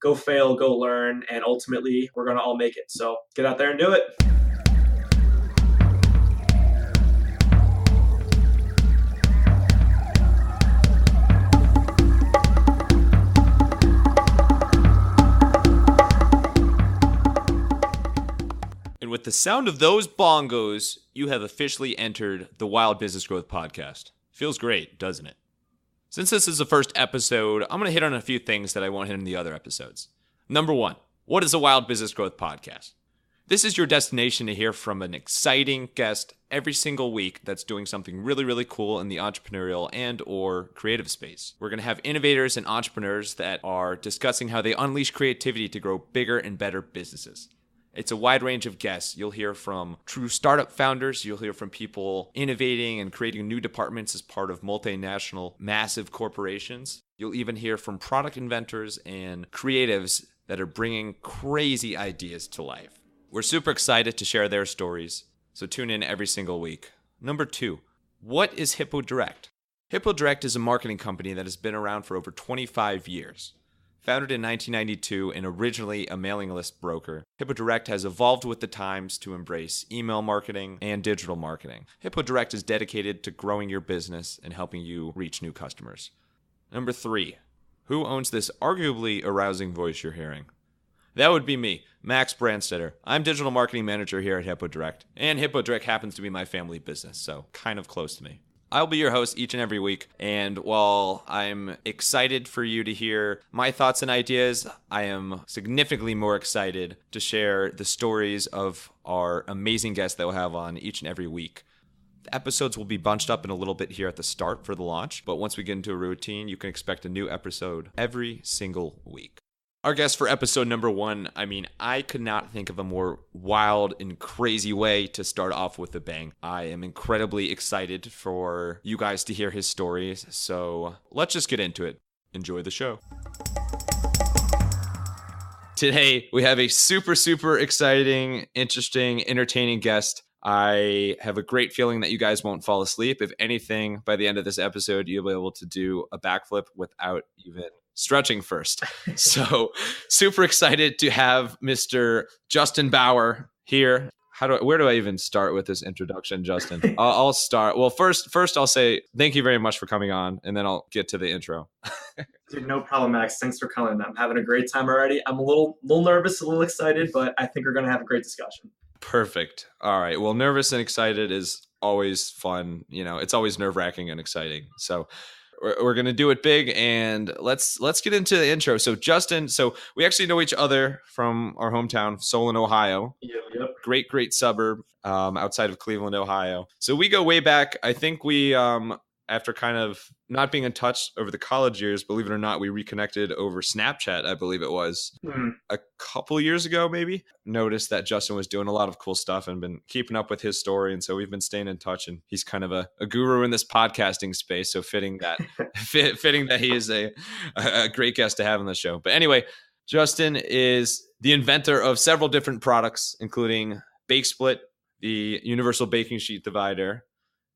go fail, go learn, and ultimately we're going to all make it. So get out there and do it. And with the sound of those bongos, you have officially entered the Wild Business Growth Podcast. Feels great, doesn't it? Since this is the first episode, I'm going to hit on a few things that I won't hit in the other episodes. Number one, what is a Wild Business Growth Podcast? This is your destination to hear from an exciting guest every single week that's doing something really, really cool in the entrepreneurial and or creative space. We're going to have innovators and entrepreneurs that are discussing how they unleash creativity to grow bigger and better businesses. It's a wide range of guests. You'll hear from true startup founders. You'll hear from people innovating and creating new departments as part of multinational, massive corporations. You'll even hear from product inventors and creatives that are bringing crazy ideas to life. We're super excited to share their stories, so tune in every single week. Number two, what is Hippo Direct? Hippo Direct is a marketing company that has been around for over 25 years. Founded in 1992 and originally a mailing list broker, Hippo Direct has evolved with the times to embrace email marketing and digital marketing. Hippo Direct is dedicated to growing your business and helping you reach new customers. Number three, who owns this arguably arousing voice you're hearing? That would be me, Max Brandstetter. I'm digital marketing manager here at Hippo Direct, and Hippo Direct happens to be my family business, so kind of close to me. I'll be your host each and every week, and while I'm excited for you to hear my thoughts and ideas, I am significantly more excited to share the stories of our amazing guests that we'll have on each and every week. The episodes will be bunched up in a little bit here at the start for the launch, but once we get into a routine, you can expect a new episode every single week. Our guest for episode number one, I could not think of a more wild and crazy way to start off with a bang. I am incredibly excited for you guys to hear his stories, so let's just get into it. Enjoy the show. Today, we have a super, super exciting, interesting, entertaining guest. I have a great feeling that you guys won't fall asleep. If anything, by the end of this episode, you'll be able to do a backflip without even stretching first. So super excited to have Mr. Justin Bauer here. Where do I even start with this introduction, Justin? I'll start. Well, first I'll say thank you very much for coming on, and then I'll get to the intro. Dude, no problem, Max. Thanks for coming. I'm having a great time already. I'm a little nervous, a little excited, but I think we're going to have a great discussion. Perfect. All right. Well, nervous and excited is always fun. It's always nerve-wracking and exciting. So we're going to do it big, and let's get into the intro. So Justin, we actually know each other from our hometown, Solon, Ohio. Yep. Great suburb outside of Cleveland, Ohio. So we go way back. I think we, after kind of not being in touch over the college years, believe it or not, we reconnected over Snapchat, I believe it was a couple years ago, maybe. Noticed that Justin was doing a lot of cool stuff and been keeping up with his story. And so we've been staying in touch, and he's kind of a guru in this podcasting space. So fitting that he is a great guest to have on the show. But anyway, Justin is the inventor of several different products, including BakeSplit, the universal baking sheet divider,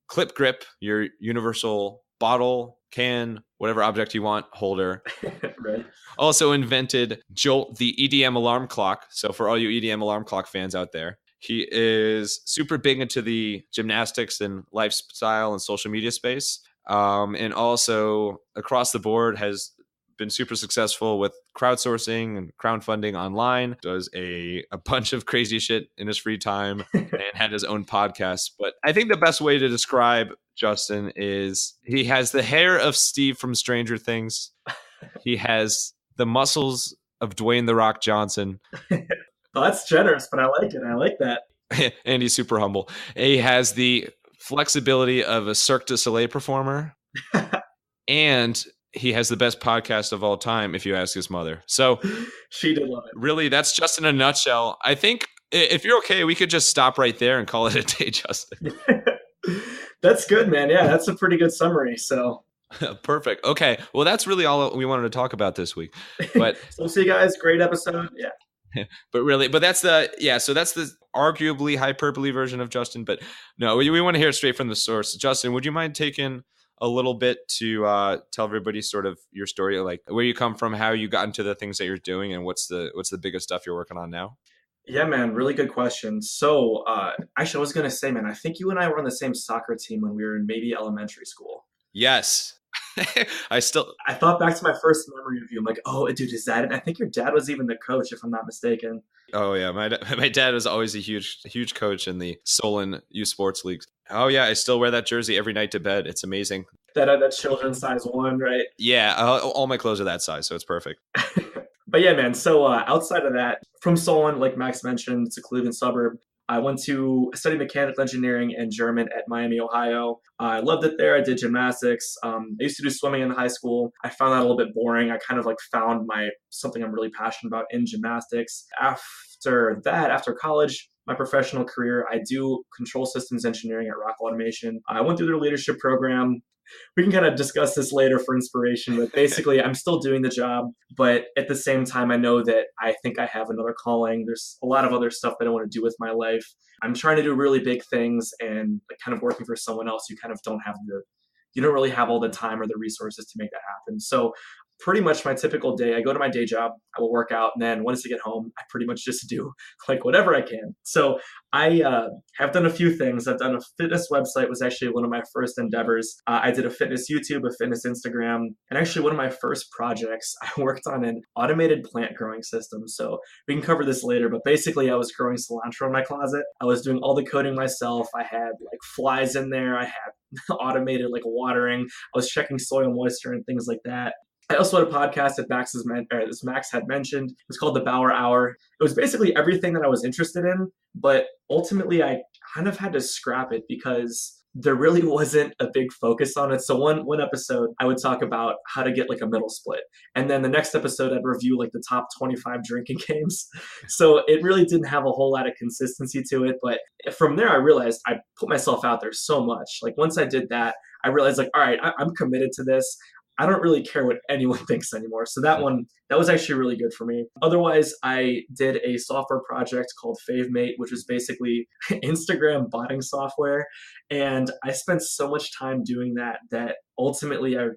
Clip Grip, your universal bottle, can, whatever object you want, holder. Right. Also invented Jolt, the EDM alarm clock. So for all you EDM alarm clock fans out there, he is super big into the gymnastics and lifestyle and social media space. And also across the board has been super successful with crowdsourcing and crowdfunding online, does a bunch of crazy shit in his free time, and had his own podcast. But I think the best way to describe Justin is he has the hair of Steve from Stranger Things. He has the muscles of Dwayne "The Rock" Johnson. Well, that's generous, but I like it. I like that. And he's super humble. He has the flexibility of a Cirque du Soleil performer. And he has the best podcast of all time, if you ask his mother. So she did love it. Really, that's just in a nutshell. I think if you're okay, we could just stop right there and call it a day, Justin. That's good, man. Yeah, that's a pretty good summary. So perfect. Okay. Well, that's really all we wanted to talk about this week. But so we'll see you guys. Great episode. Yeah. But that's the arguably hyperbole version of Justin. But no, we want to hear it straight from the source. Justin, would you mind taking a little bit to tell everybody sort of your story, like where you come from, how you got into the things that you're doing, and what's the biggest stuff you're working on now? Yeah, man, really good question. So, actually, I was gonna say, man, I think you and I were on the same soccer team when we were in maybe elementary school. Yes. I still. I thought back to my first memory of you. I'm like, oh, dude, is that it? I think your dad was even the coach, if I'm not mistaken. Oh yeah, my dad was always a huge coach in the Solon youth sports leagues. Oh yeah, I still wear that jersey every night to bed. It's amazing. That children's size one, right? Yeah, all my clothes are that size, so it's perfect. But yeah, man. So outside of that, from Solon, like Max mentioned, it's a Cleveland suburb. I studied mechanical engineering and German at Miami, Ohio. I loved it there. I did gymnastics. I used to do swimming in high school. I found that a little bit boring. I kind of like found my something I'm really passionate about in gymnastics. After that, after college, my professional career, I do control systems engineering at Rock Automation. I went through their leadership program. We can kind of discuss this later for inspiration, but basically I'm still doing the job, but at the same time I know that I think I have another calling. There's a lot of other stuff that I want to do with my life. I'm trying to do really big things, and like kind of working for someone else, you don't really have all the time or the resources to make that happen. So pretty much my typical day, I go to my day job, I will work out, and then once I get home, I pretty much just do like whatever I can. So I have done a few things. I've done a fitness website, was actually one of my first endeavors. I did a fitness YouTube, a fitness Instagram, and actually one of my first projects, I worked on an automated plant growing system. So we can cover this later, but basically I was growing cilantro in my closet. I was doing all the coding myself. I had like flies in there. I had automated like watering. I was checking soil moisture and things like that. I also had a podcast that Max had mentioned. It was called the Bauer Hour. It was basically everything that I was interested in, but ultimately I kind of had to scrap it because there really wasn't a big focus on it. So one episode I would talk about how to get like a middle split. And then the next episode I'd review like the top 25 drinking games. So it really didn't have a whole lot of consistency to it. But from there I realized I put myself out there so much. Like once I did that, I realized like, all right, I'm committed to this. I don't really care what anyone thinks anymore. So that was actually really good for me. Otherwise, I did a software project called FaveMate, which is basically Instagram botting software. And I spent so much time doing that ultimately I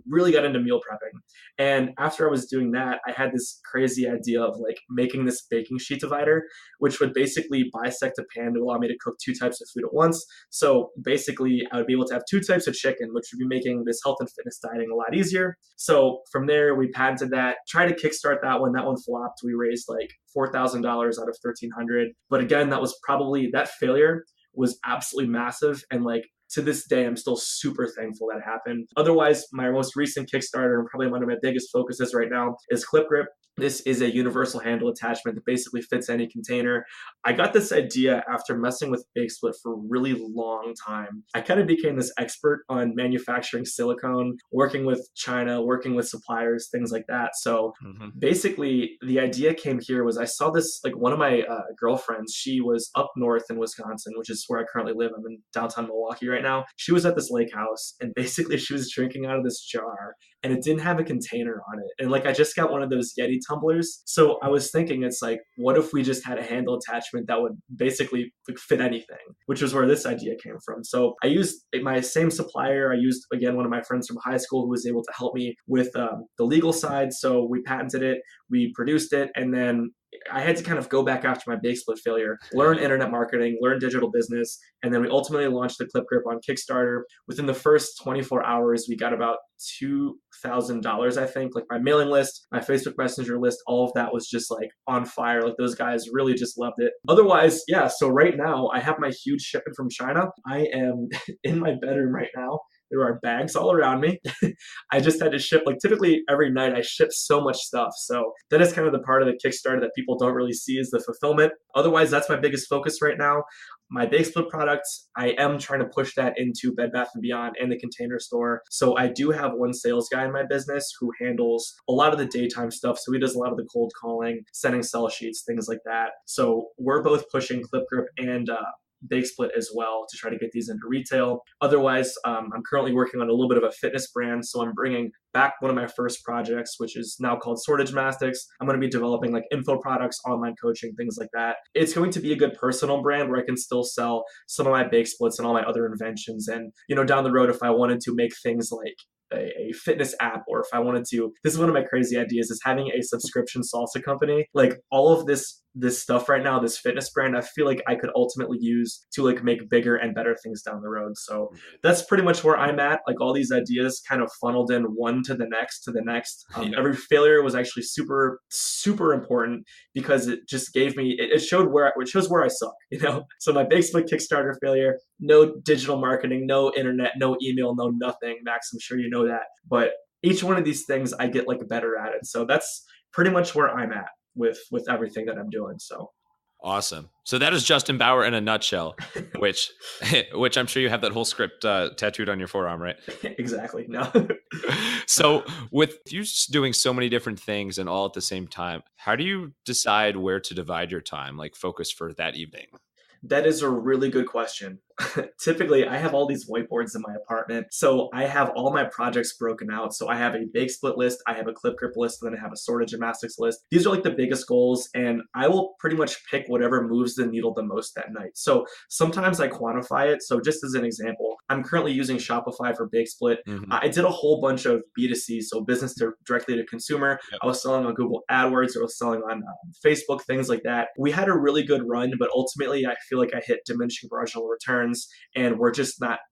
really got into meal prepping. And after I was doing that, I had this crazy idea of like making this baking sheet divider, which would basically bisect a pan to allow me to cook two types of food at once. So basically, I would be able to have two types of chicken, which would be making this health and fitness dieting a lot easier. So from there, we patented that, tried to kickstart that one. That one flopped. We raised like $4,000 out of 1,300. But again, that failure was absolutely massive. And like to this day, I'm still super thankful that happened. Otherwise, my most recent Kickstarter and probably one of my biggest focuses right now is Clip Grip. This is a universal handle attachment that basically fits any container. I got this idea after messing with BakeSplit for a really long time. I kind of became this expert on manufacturing silicone, working with China, working with suppliers, things like that. So basically, the idea came here was I saw this, like one of my girlfriends, she was up north in Wisconsin, which is where I currently live. I'm in downtown Milwaukee right now. She was at this lake house, and basically she was drinking out of this jar, and it didn't have a container on it. And like I just got one of those Yeti tumblers. So I was thinking, it's like, what if we just had a handle attachment that would basically like, fit anything, which was where this idea came from. So I used my same supplier. I used, again, one of my friends from high school who was able to help me with the legal side. So we patented it, we produced it, and then I had to kind of go back after my BakeSplit failure, learn internet marketing, learn digital business, and then we ultimately launched the Clip Grip on Kickstarter. Within the first 24 hours, we got about $2,000, I think. Like my mailing list, my Facebook Messenger list, all of that was just like on fire. Like those guys really just loved it. Otherwise, yeah, so right now I have my huge shipment from China. I am in my bedroom right now. There are bags all around me. I just had to ship, like typically every night I ship so much stuff. So that is kind of the part of the Kickstarter that people don't really see is the fulfillment. Otherwise, that's my biggest focus right now. My BakeSplit products, I am trying to push that into Bed Bath & Beyond and the Container Store. So I do have one sales guy in my business who handles a lot of the daytime stuff. So he does a lot of the cold calling, sending sell sheets, things like that. So we're both pushing Clip Grip and BakeSplit as well to try to get these into retail. Otherwise, I'm currently working on a little bit of a fitness brand. So I'm bringing back one of my first projects, which is now called Sorted Gymnastics. I'm going to be developing like info products, online coaching, things like that. It's going to be a good personal brand where I can still sell some of my BakeSplits and all my other inventions. And, down the road, if I wanted to make things like a fitness app, or if I wanted to, this is one of my crazy ideas, is having a subscription salsa company. Like all of this stuff right now, this fitness brand, I feel like I could ultimately use to like make bigger and better things down the road. So that's pretty much where I'm at. Like all these ideas kind of funneled in one to the next to the next. Every failure was actually super, super important because it just gave me, it shows where I suck, So my BakeSplit Kickstarter failure, no digital marketing, no internet, no email, no nothing. Max, I'm sure you know that. But each one of these things, I get like better at it. So that's pretty much where I'm at with everything that I'm doing. So awesome. So that is Justin Bauer in a nutshell, which I'm sure you have that whole script tattooed on your forearm, right? Exactly. No. So with you doing so many different things and all at the same time, how do you decide where to divide your time, like focus for that evening? That is a really good question. Typically, I have all these whiteboards in my apartment. So I have all my projects broken out. So I have a BakeSplit list, I have a clip grip list, and then I have a sorted gymnastics list. These are like the biggest goals, and I will pretty much pick whatever moves the needle the most that night. So sometimes I quantify it. So just as an example, I'm currently using Shopify for BakeSplit. I did a whole bunch of B2C, so business directly to consumer. Yep. I was selling on Google AdWords, I was selling on Facebook, things like that. We had a really good run, but ultimately I feel like I hit diminishing marginal returns, and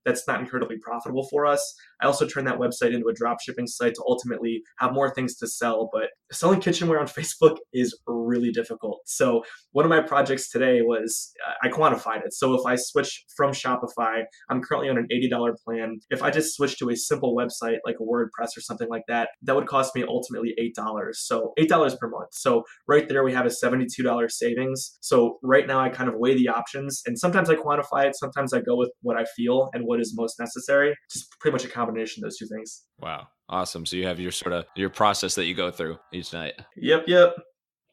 that's not incredibly profitable for us. I also turned that website into a drop shipping site to ultimately have more things to sell, but selling kitchenware on Facebook is really difficult. So one of my projects today was, I quantified it. So if I switch from Shopify, I'm currently on an $80 plan. If I just switch to a simple website like a WordPress or something like that, that would cost me ultimately $8. So $8 per month. So right there, we have a $72 savings. So right now I kind of weigh the options, and sometimes I quantify it. Sometimes I go with what I feel and what is most necessary. Just pretty much a combination of those two things. Wow. Awesome. So you have your process that you go through each night. Yep.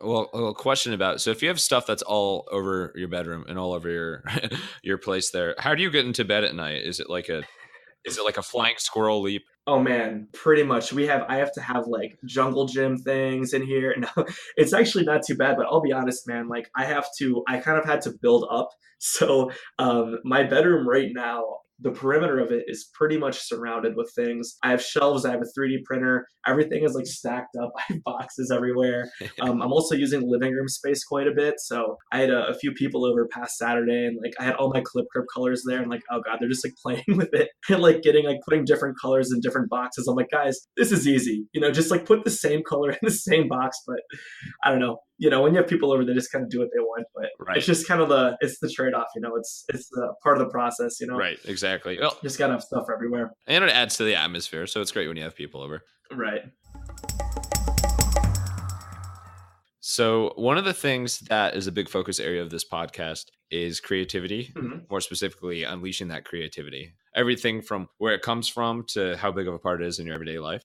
Well, a question about, so if you have stuff that's all over your bedroom and all over your place there, how do you get into bed at night? Is it like a flying squirrel leap? Oh man, pretty much. I have to have like jungle gym things in here. No, it's actually not too bad, but I'll be honest, man, like I kind of had to build up. So my bedroom right now, the perimeter of it is pretty much surrounded with things. I have shelves, I have a 3D printer, everything is like stacked up. I have boxes everywhere. I'm also using living room space quite a bit. So I had a few people over past Saturday, and like I had all my clip grip colors there, and like, oh God, they're just like playing with it and like putting different colors in different boxes. I'm like, guys, this is easy. Just like put the same color in the same box. But I don't know. When you have people over, they just kind of do what they want, but right. It's just kind of it's the trade-off, it's the part of the process, Right, exactly. Well, just gotta have stuff everywhere. And it adds to the atmosphere, so it's great when you have people over. Right. So one of the things that is a big focus area of this podcast is creativity, more specifically unleashing that creativity. Everything from where it comes from to how big of a part it is in your everyday life.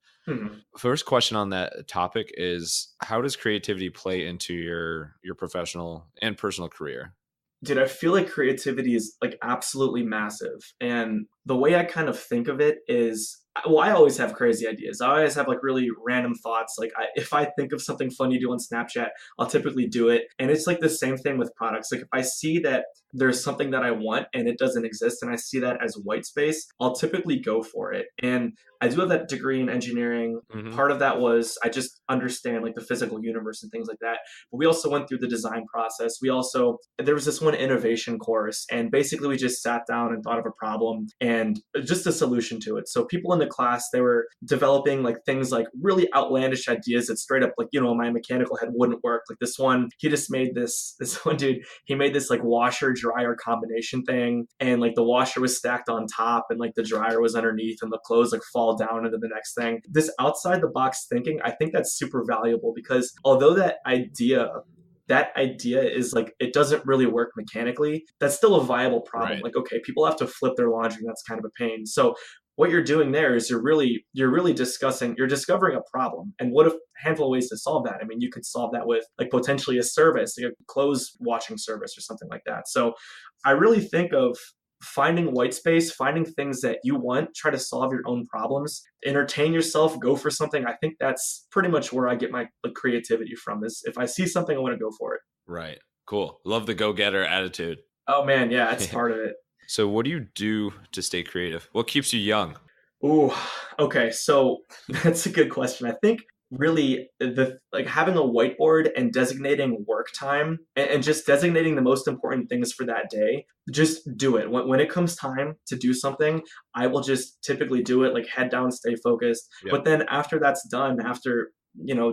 First question on that topic is, how does creativity play into your professional and personal career? Dude, I feel like creativity is like absolutely massive. And the way I kind of think of it is, well, I always have crazy ideas. I always have like really random thoughts. Like if I think of something fun to do on Snapchat, I'll typically do it. And it's like the same thing with products. Like if I see that there's something that I want and it doesn't exist, and I see that as white space, I'll typically go for it. And I do have that degree in engineering. Part of that was I just understand like the physical universe and things like that. But we also went through the design process. There was this one innovation course, and basically we just sat down and thought of a problem and just a solution to it. So people in the class, they were developing like things like really outlandish ideas that straight up like, my mechanical head wouldn't work. Like this one, he just made this one dude, he made this like washer dryer combination thing, and like the washer was stacked on top and like the dryer was underneath, and the clothes like fall down into the next thing. This outside the box thinking, I think that's super valuable, because although that idea is like, it doesn't really work mechanically, that's still a viable problem. Right. Like, okay, people have to flip their laundry, that's kind of a pain. So what you're doing there is you're really discovering a problem. And what if a handful of ways to solve that? I mean, you could solve that with like potentially a service, like a clothes washing service or something like that. So I really think of finding white space, finding things that you want, try to solve your own problems, entertain yourself, go for something. I think that's pretty much where I get my like, creativity from, is if I see something, I want to go for it. Right. Cool. Love the go-getter attitude. Oh man, yeah, it's part of it. So what do you do to stay creative? What keeps you young? Ooh, okay. So that's a good question. I think really the like having a whiteboard and designating work time and just designating the most important things for that day. Just do it. When it comes time to do something, I will just typically do it, like head down, stay focused. Yep. But then after that's done, after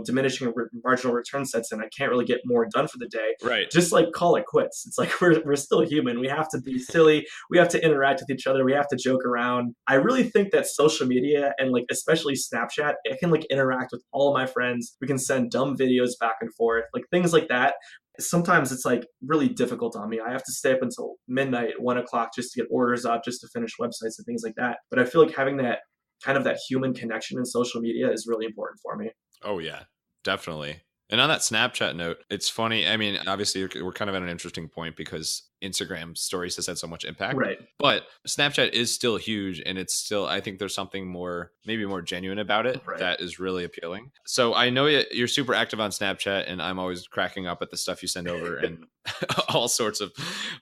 diminishing marginal return sets and I can't really get more done for the day, Right. just like call it quits. It's like we're still human. We have to be silly. We have to interact with each other. We have to joke around. I really think that social media and like especially Snapchat, it can like interact with all of my friends. We can send dumb videos back and forth, like things like that. Sometimes it's like really difficult on me. I have to stay up until midnight, 1 o'clock just to get orders out, just to finish websites and things like that. But I feel like having that kind of that human connection in social media is really important for me. Oh, yeah, definitely. And on that Snapchat note, it's funny. I mean, obviously, we're kind of at an interesting point because Instagram stories has had so much impact. Right. But Snapchat is still huge. And it's still, I think there's something more, maybe more genuine about it Right. that is really appealing. So I know you're super active on Snapchat, and I'm always cracking up at the stuff you send over and all sorts of,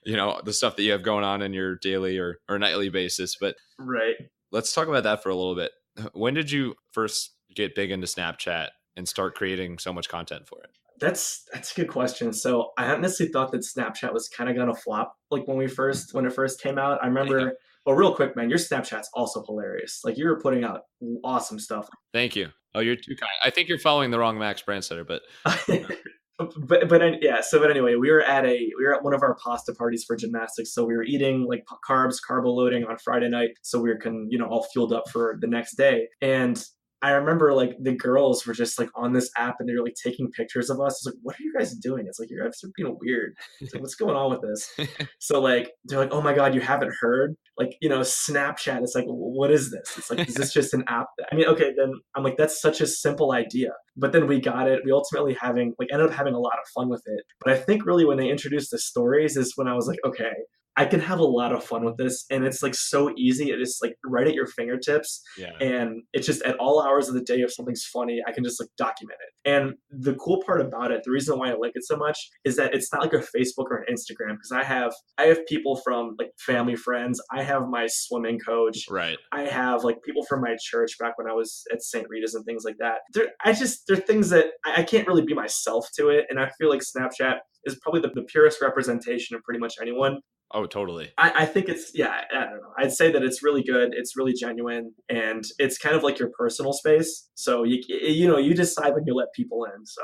the stuff that you have going on in your daily or nightly basis. But Right. let's talk about that for a little bit. When did you first get big into Snapchat and start creating so much content for it? That's a good question. So I honestly thought that Snapchat was kind of gonna flop, like when it first came out. I remember. Yeah. Well, real quick, man, your Snapchat's also hilarious. Like you were putting out awesome stuff. Thank you. Oh, you're too kind. I think you're following the wrong Max Brandsetter, but But anyway, we were at one of our pasta parties for gymnastics. So we were eating like carbo loading on Friday night, so we were all fueled up for the next day. And I remember like the girls were just like on this app and they were like taking pictures of us. It's like, what are you guys doing? It's like, you guys are being weird. It's like, what's going on with this? So like they're like, oh my God, you haven't heard? Like, Snapchat. It's like, what is this? It's like, is this just an app? I mean, okay, then I'm like, that's such a simple idea. But then we got it. We ultimately ended up having a lot of fun with it. But I think really when they introduced the stories is when I was like, okay, I can have a lot of fun with this, and it's like so easy. It is like right at your fingertips, yeah. And it's just at all hours of the day. If something's funny, I can just like document it. And the cool part about it, the reason why I like it so much, is that it's not like a Facebook or an Instagram, because I have people from like family, friends. I have my swimming coach. Right. I have like people from my church back when I was at St. Rita's and things like that. They're things that I can't really be myself to it, and I feel like Snapchat is probably the purest representation of pretty much anyone. Oh, totally. I think it's, I don't know. I'd say that it's really good. It's really genuine, and it's kind of like your personal space. So you decide when you let people in. So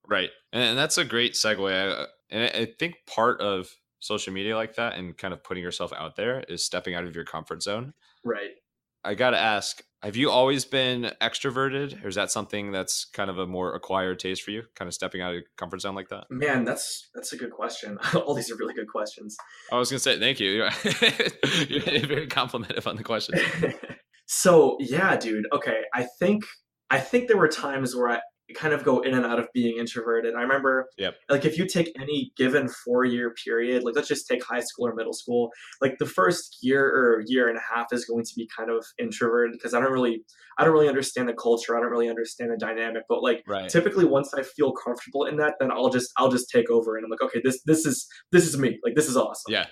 right, and that's a great segue. And I think part of social media like that and kind of putting yourself out there is stepping out of your comfort zone. Right. I got to ask, have you always been extroverted, or is that something that's kind of a more acquired taste for you, kind of stepping out of your comfort zone like that? Man, that's a good question. All these are really good questions. I was going to say, thank you. You're very complimentary on the question. So yeah, dude. Okay. I think there were times where I kind of go in and out of being introverted. I remember, like if you take any given 4-year period, like let's just take high school or middle school, like the first year or year and a half is going to be kind of introverted because I don't really understand the culture. I don't really understand the dynamic. But like typically once I feel comfortable in that, then I'll just take over, and I'm like, okay, this is me. Like this is awesome. Yeah.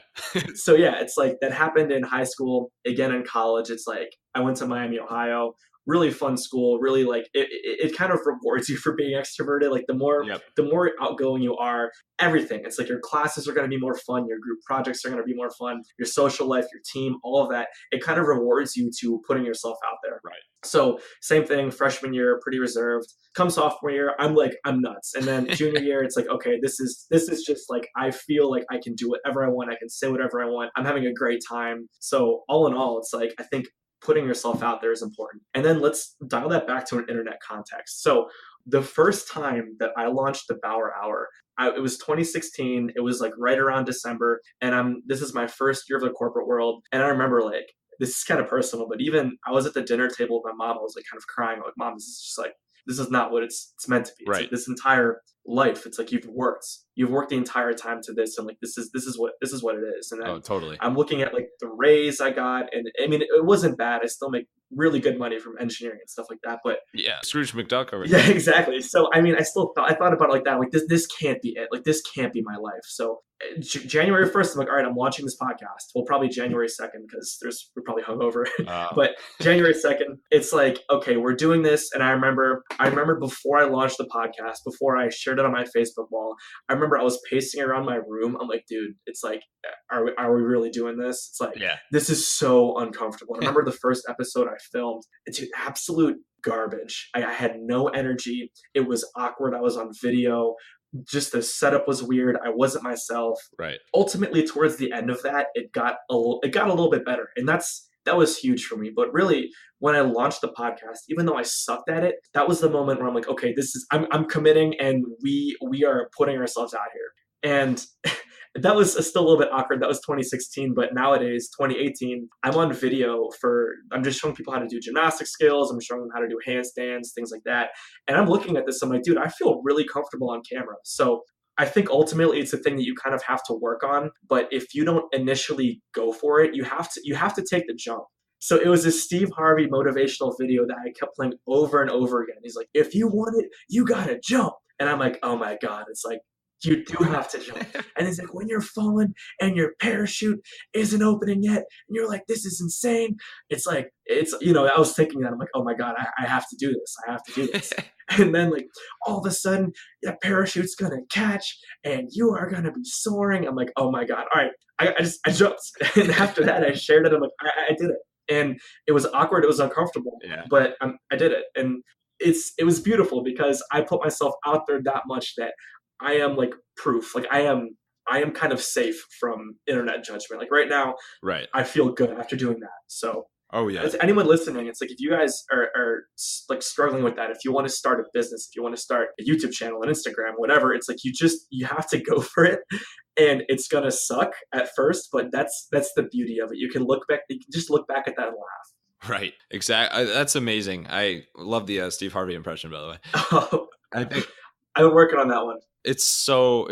So yeah, it's like that happened in high school. Again in college, it's like I went to Miami, Ohio. Really fun school. Really like it kind of rewards you for being extroverted. Like the more outgoing you are, everything. It's like your classes are going to be more fun. Your group projects are going to be more fun. Your social life, your team, all of that. It kind of rewards you to putting yourself out there. Right. So same thing. Freshman year, pretty reserved. Come sophomore year, I'm nuts. And then junior year, it's like, okay, this is just like I feel like I can do whatever I want. I can say whatever I want. I'm having a great time. So all in all, it's like I think putting yourself out there is important. And then let's dial that back to an internet context. So the first time that I launched the Bauer Hour, it was 2016. It was like right around December. And this is my first year of the corporate world. And I remember like this is kind of personal, but even I was at the dinner table with my mom. I was like kind of crying, like, Mom, this is just like, this is not what it's meant to be. It's like Right. this entire life. It's like you've worked the entire time to this, and like this is what it is. And Oh, then totally. I'm looking at like the raise I got, and I mean it wasn't bad. I still make really good money from engineering and stuff like that. But Yeah. Scrooge McDuck over yeah, here. exactly. So I mean, I thought about it like that. Like this can't be it. Like this can't be my life. So January 1st, I'm like, all right, I'm launching this podcast. Well, probably January 2nd because we're probably hungover. But January 2nd, it's like, okay, we're doing this. And I remember before I launched the podcast, before I shared it on my Facebook wall, I remember I was pacing around my room. I'm like, dude, it's like, are we really doing this? It's like, Yeah. this is so uncomfortable. I remember the first episode I filmed, it's absolute garbage. I had no energy. It was awkward. I was on video. Just the setup was weird. I wasn't myself. Right. Ultimately, towards the end of that, it got a little bit better, and that was huge for me. But really, when I launched the podcast, even though I sucked at it, that was the moment where I'm like, okay, I'm committing, and we are putting ourselves out here. And that was still a little bit awkward. That was 2016, but nowadays, 2018, I'm on video I'm just showing people how to do gymnastic skills. I'm showing them how to do handstands, things like that. And I'm looking at this, I'm like, dude, I feel really comfortable on camera. So I think ultimately it's a thing that you kind of have to work on. But if you don't initially go for it, you have to take the jump. So it was this Steve Harvey motivational video that I kept playing over and over again. He's like, if you want it, you gotta jump. And I'm like, oh my God, it's like, you do have to jump. And it's like when you're falling and your parachute isn't opening yet, and you're like, this is insane. It's like, I was thinking that. I'm like, oh my God, I have to do this. I have to do this. And then like all of a sudden, the parachute's going to catch and you are going to be soaring. I'm like, oh my God. All right. I jumped. And after that, I shared it. I'm like, I did it. And it was awkward. It was uncomfortable. Yeah. But I did it. And it was beautiful because I put myself out there that much that I am like proof. Like I am kind of safe from internet judgment. Like right now, Right. I feel good after doing that. So, oh yeah, as anyone listening, it's like if you guys are like struggling with that, if you want to start a business, if you want to start a YouTube channel, an Instagram, whatever, it's like you have to go for it, and it's gonna suck at first, but that's the beauty of it. You can just look back at that and laugh. Right. Exactly. That's amazing. I love the Steve Harvey impression, by the way. I think I've been working on that one. It's so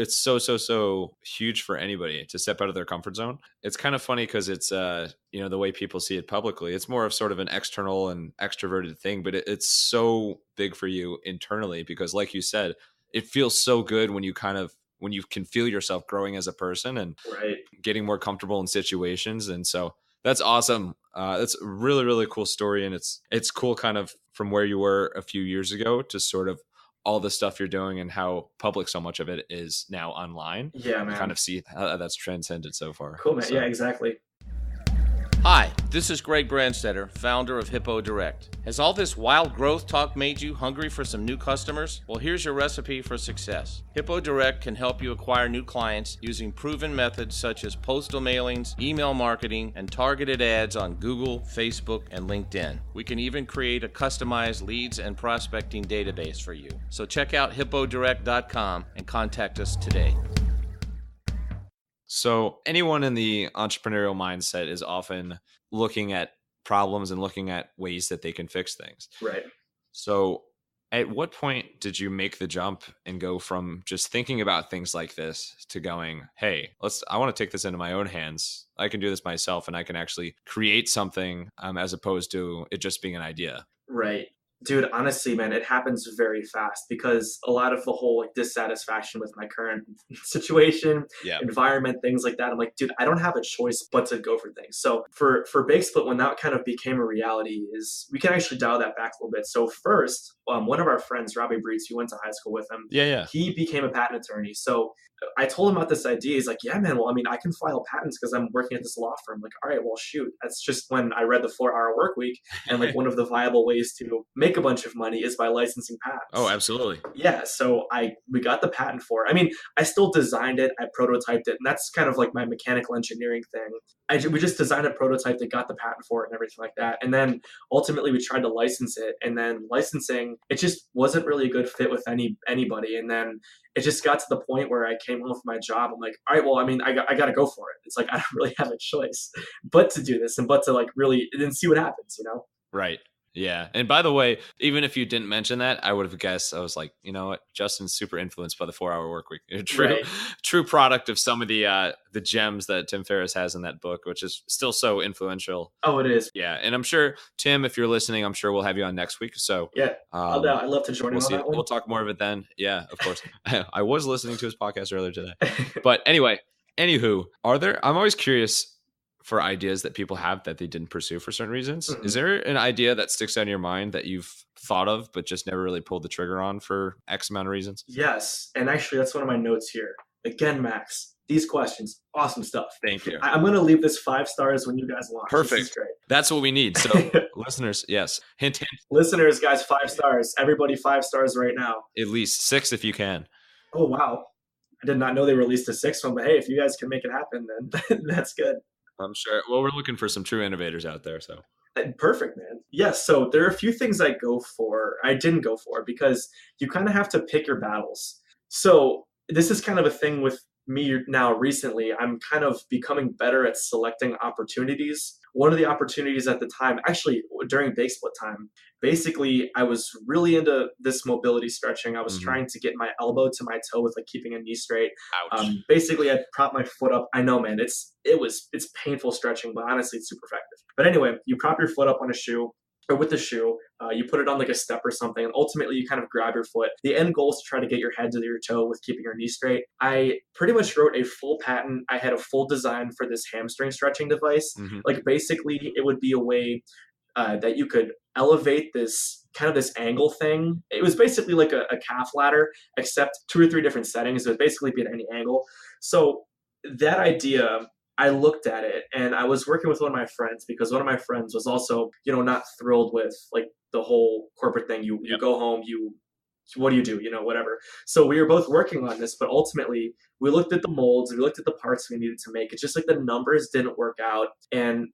huge for anybody to step out of their comfort zone. It's kind of funny because it's the way people see it publicly, it's more of sort of an external and extroverted thing, but it's so big for you internally because, like you said, it feels so good when you can feel yourself growing as a person and getting more comfortable in situations. And so that's awesome. That's a really, really cool story, and it's cool kind of from where you were a few years ago to sort of all the stuff you're doing and how public so much of it is now online. Yeah, man. Kind of see how that's transcended so far. Cool, man. So. Yeah, exactly. Hi, this is Greg Brandstetter, founder of Hippo Direct. Has all this wild growth talk made you hungry for some new customers? Well, here's your recipe for success. Hippo Direct can help you acquire new clients using proven methods such as postal mailings, email marketing, and targeted ads on Google, Facebook, and LinkedIn. We can even create a customized leads and prospecting database for you. So check out hippodirect.com and contact us today. So anyone in the entrepreneurial mindset is often looking at problems and looking at ways that they can fix things. Right. So at what point did you make the jump and go from just thinking about things like this to going, hey, I want to take this into my own hands. I can do this myself and I can actually create something as opposed to it just being an idea. Right. Dude, honestly, man, it happens very fast because a lot of the whole like dissatisfaction with my current situation, environment, things like that. I'm like, dude, I don't have a choice but to go for things. So for BakeSplit, when that kind of became a reality, is we can actually dial that back a little bit. So first, one of our friends, Robbie Breeds, who went to high school with him, he became a patent attorney. So I told him about this idea. He's like, yeah, man, well, I mean, I can file patents because I'm working at this law firm. Like, all right, well, shoot. That's just when I read the 4-Hour Work Week and like one of the viable ways to make make a bunch of money is by licensing Oh, patents. absolutely. Yeah, so we got the patent for it. I mean, I still designed it, I prototyped it, and that's kind of like my mechanical engineering thing. We just designed a prototype that got the patent for it and everything like that. And then ultimately we tried to license it, and then licensing it just wasn't really a good fit with anybody. And then it just got to the point where I came home from my job. I'm like, all right, well, I mean, I got to go for it. It's like I don't really have a choice but to do this and but to like really then see what happens, you know? Right. Yeah. And by the way, even if you didn't mention that, I would have guessed. I was like, you know what? Justin's super influenced by the 4-Hour Work Week. A true, Right. true product of some of the gems that Tim Ferriss has in that book, which is still so influential. Oh, it is. Yeah. And I'm sure, Tim, if you're listening, I'm sure we'll have you on next week. So Yeah. I'd love to join we'll in on see. that one. We'll talk more of it then. Yeah, of course. I was listening to his podcast earlier today. But anyway, anywho, I'm always curious for ideas that people have that they didn't pursue for certain reasons. Mhm. Is there an idea that sticks out in your mind that you've thought of but just never really pulled the trigger on for X amount of reasons? Yes, and actually that's one of my notes here. Again, Max, these questions, awesome stuff. Thank you. I'm going to leave this 5 stars when you guys launch. This is Perfect. great. That's what we need. So listeners, yes. Hint, hint. Listeners, guys, 5 stars. Everybody 5 stars right now. At least 6 if you can. Oh, wow. I did not know they released a 6th one, but hey, if you guys can make it happen, then that's good. I'm sure. Well, we're looking for some true innovators out there. So Perfect, man. Yes, so there are a few things I didn't go for because you kind of have to pick your battles. So this is kind of a thing with me now recently. I'm kind of becoming better at selecting opportunities. One of the opportunities at the time, actually during BakeSplit time, basically I was really into this mobility stretching. I was trying to get my elbow to my toe with like keeping a knee straight. ouch. Basically I prop my foot up. I know, man, it's painful stretching, but honestly it's super effective. But anyway, you prop your foot up on a shoe or with the shoe, you put it on like a step or something, and ultimately you kind of grab your foot. The end goal is to try to get your head to your toe with keeping your knee straight. I pretty much wrote a full patent. I had a full design for this hamstring stretching device. Like basically it would be a way that you could elevate this kind of this angle thing. It was basically like a calf ladder, except 2 or 3 different settings. It would basically be at any angle. So that idea, I looked at it and I was working with one of my friends because one of my friends was also, not thrilled with like the whole corporate thing. You go home, what do you do? Whatever. So we were both working on this, but ultimately we looked at the molds, we looked at the parts we needed to make. It's just like the numbers didn't work out. And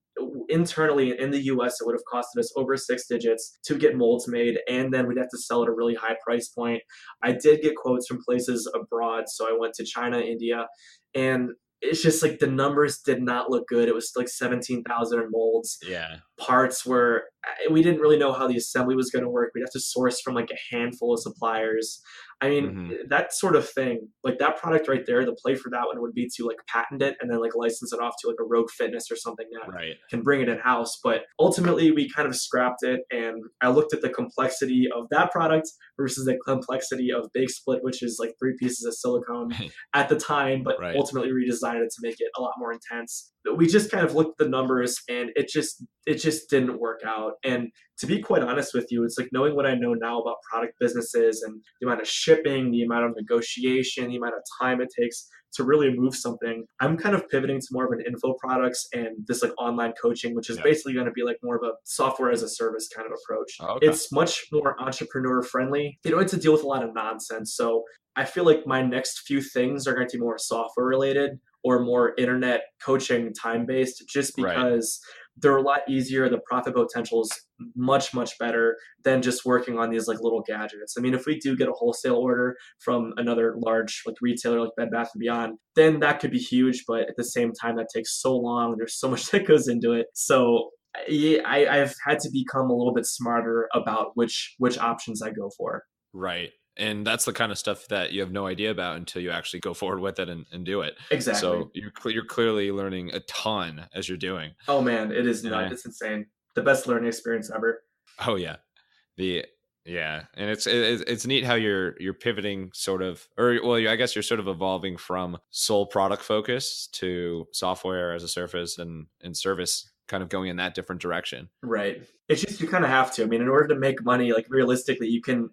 internally in the US, it would have costed us over 6 digits to get molds made. And then we'd have to sell at a really high price point. I did get quotes from places abroad. So I went to China, India, and it's just like the numbers did not look good. It was like 17,000 in molds. Yeah. Parts were, we didn't really know how the assembly was going to work. We'd have to source from like a handful of suppliers. I mean, that sort of thing, like that product right there, the play for that one would be to like patent it and then like license it off to like a Rogue Fitness or something that can bring it in house. But ultimately we kind of scrapped it, and I looked at the complexity of that product versus the complexity of BakeSplit, which is like 3 pieces of silicone at the time, but ultimately redesigned it to make it a lot more intense. We just kind of looked at the numbers and it just didn't work out. And to be quite honest with you, it's like knowing what I know now about product businesses and the amount of shipping, the amount of negotiation, the amount of time it takes to really move something. I'm kind of pivoting to more of an info products and this like online coaching, which is basically going to be like more of a software as a service kind of approach. It's much more entrepreneur friendly. You don't have to deal with a lot of nonsense. So I feel like my next few things are going to be more software related or more internet coaching time based, just because they're a lot easier. The profit potential is much, much better than just working on these like little gadgets. I mean, if we do get a wholesale order from another large like retailer like Bed Bath & Beyond, then that could be huge. But at the same time, that takes so long. There's so much that goes into it. So yeah, I've had to become a little bit smarter about which options I go for. Right. And that's the kind of stuff that you have no idea about until you actually go forward with it and do it. Exactly. So you're clearly learning a ton as you're doing. Oh man, it is nuts. It's insane. The best learning experience ever. Oh yeah. And it's neat how you're pivoting sort of, I guess you're sort of evolving from sole product focus to software as a service and service, kind of going in that different direction. Right. It's just you kind of have to. I mean, in order to make money, like realistically, you can.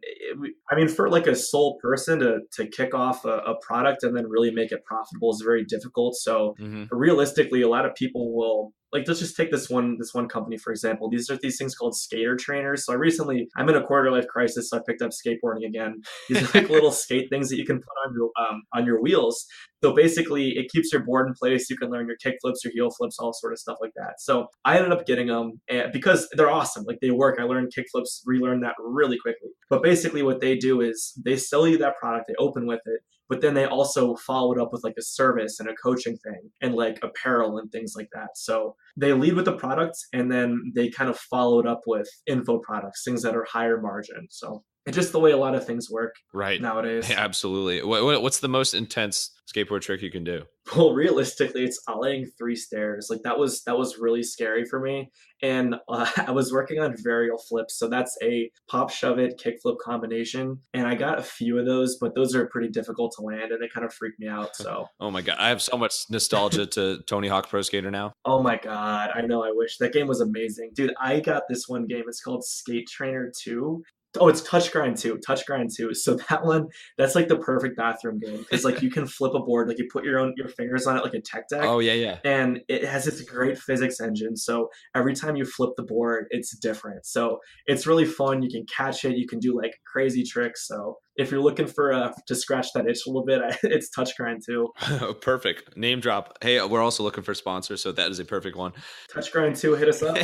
I mean, for like a sole person to kick off a product and then really make it profitable is very difficult. So Hmm. realistically, a lot of people will like. Let's just take this one company for example. These are these things called skater trainers. So I'm in a quarter life crisis. So I picked up skateboarding again. These are like little skate things that you can put on your wheels. So basically, it keeps your board in place. You can learn your kick flips, your heel flips, all sort of stuff like that. So I ended up getting them because they're awesome. Like they work. I learned kick flips, relearned that really quickly. But basically, what they do is they sell you that product. They open with it, but then they also follow it up with like a service and a coaching thing and like apparel and things like that. So they lead with the products and then they kind of follow it up with info products, things that are higher margin. So it's just the way a lot of things work Right. nowadays. Yeah, absolutely. What's the most intense skateboard trick you can do? Well, realistically, it's ollieing 3 stairs. Like that was really scary for me. And I was working on varial flips, so that's a pop, shove it, kickflip combination. And I got a few of those, but those are pretty difficult to land, and they kind of freaked me out. So, Oh my God. I have so much nostalgia to Tony Hawk Pro Skater now. oh my god, I know. I wish that game was amazing, dude. I got this one game. It's called Skate Trainer 2. Oh, it's Touch Grind 2. Touch Grind 2. So that one, that's like the perfect bathroom game because like you can flip a board, like you put your fingers on it like a tech deck, Oh, yeah, yeah. and it has this great physics engine. So every time you flip the board, it's different. So it's really fun. You can catch it. You can do like crazy tricks. So if you're looking for to scratch that itch a little bit, it's Touch Grind 2. Perfect. Name drop. Hey, we're also looking for sponsors, so that is a perfect one. Touch Grind 2, hit us up.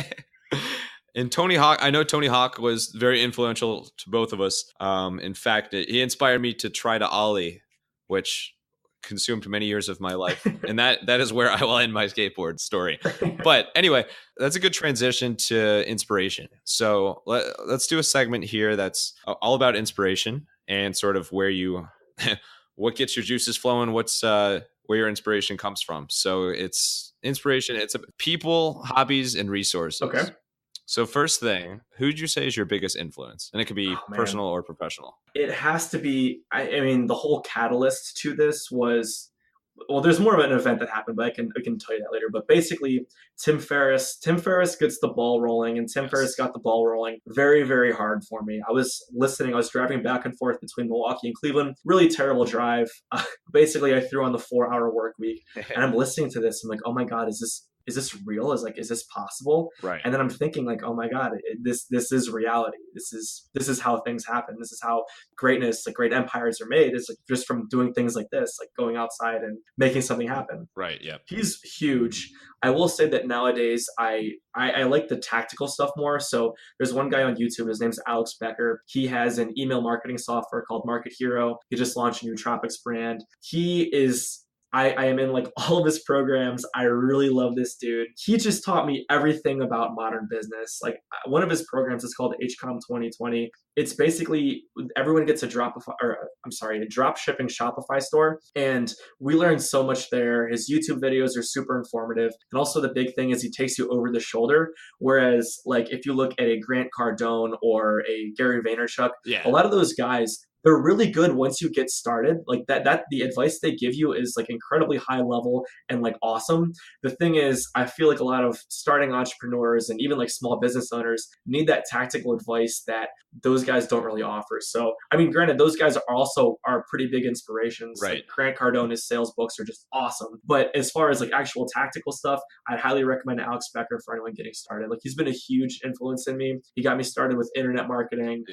And Tony Hawk, I know Tony Hawk was very influential to both of us. In fact, he inspired me to try to ollie, which consumed many years of my life. And that is where I will end my skateboard story. But anyway, that's a good transition to inspiration. So let's do a segment here that's all about inspiration and sort of where you, what gets your juices flowing, what's where your inspiration comes from. So it's inspiration, it's people, hobbies, and resources. Okay. So first thing, who'd you say is your biggest influence? And it could be personal or professional. It has to be. I mean, the whole catalyst to this was, well, there's more of an event that happened, but I can tell you that later. But basically, Tim Ferriss gets the ball rolling, and Tim Ferriss got the ball rolling very, very hard for me. I was driving back and forth between Milwaukee and Cleveland. Really terrible drive. Basically, I threw on the 4-hour work week, and I'm listening to this. I'm like, oh my god, is this real? Is this possible? Right. And then I'm thinking like, oh my god, this is reality. This is how things happen. This is how greatness, like great empires are made. It's like just from doing things like this, like going outside and making something happen. Right. Yeah. He's huge. I will say that nowadays I like the tactical stuff more. So there's one guy on YouTube. His name's Alex Becker. He has an email marketing software called Market Hero. He just launched a new Tropics brand. I am in like all of his programs. I really love this dude. He just taught me everything about modern business. Like one of his programs is called HCOM 2020. It's basically everyone gets a drop shipping Shopify store. And we learned so much there. His YouTube videos are super informative. And also the big thing is he takes you over the shoulder. Whereas like if you look at a Grant Cardone or a Gary Vaynerchuk, a lot of those guys, they're really good once you get started. Like that the advice they give you is like incredibly high level and like awesome. The thing is, I feel like a lot of starting entrepreneurs and even like small business owners need that tactical advice that those guys don't really offer. So, I mean, granted, those guys are pretty big inspirations. Right. Like Grant Cardone's sales books are just awesome. But as far as like actual tactical stuff, I'd highly recommend Alex Becker for anyone getting started. Like he's been a huge influence in me. He got me started with internet marketing,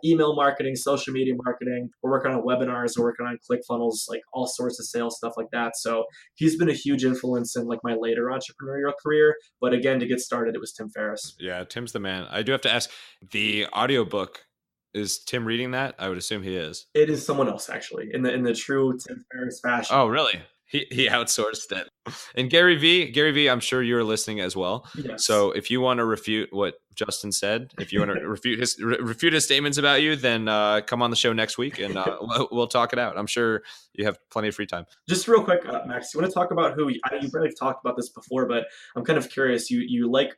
email marketing, social media marketing. We're working on webinars, we're working on ClickFunnels, like all sorts of sales stuff like that. So he's been a huge influence in like my later entrepreneurial career. But again, to get started, it was Tim Ferriss. Yeah, Tim's the man. I do have to ask, the audiobook, is Tim reading that? I would assume he is. It is someone else actually, in the true Tim Ferriss fashion. Oh, really? He outsourced it. And Gary V, I'm sure you're listening as well. Yes. So if you want to refute what Justin said, if you want to refute his statements about you, then come on the show next week and we'll talk it out. I'm sure you have plenty of free time. Just real quick, Max, you want to talk about who you probably talked about this before, but I'm kind of curious. You like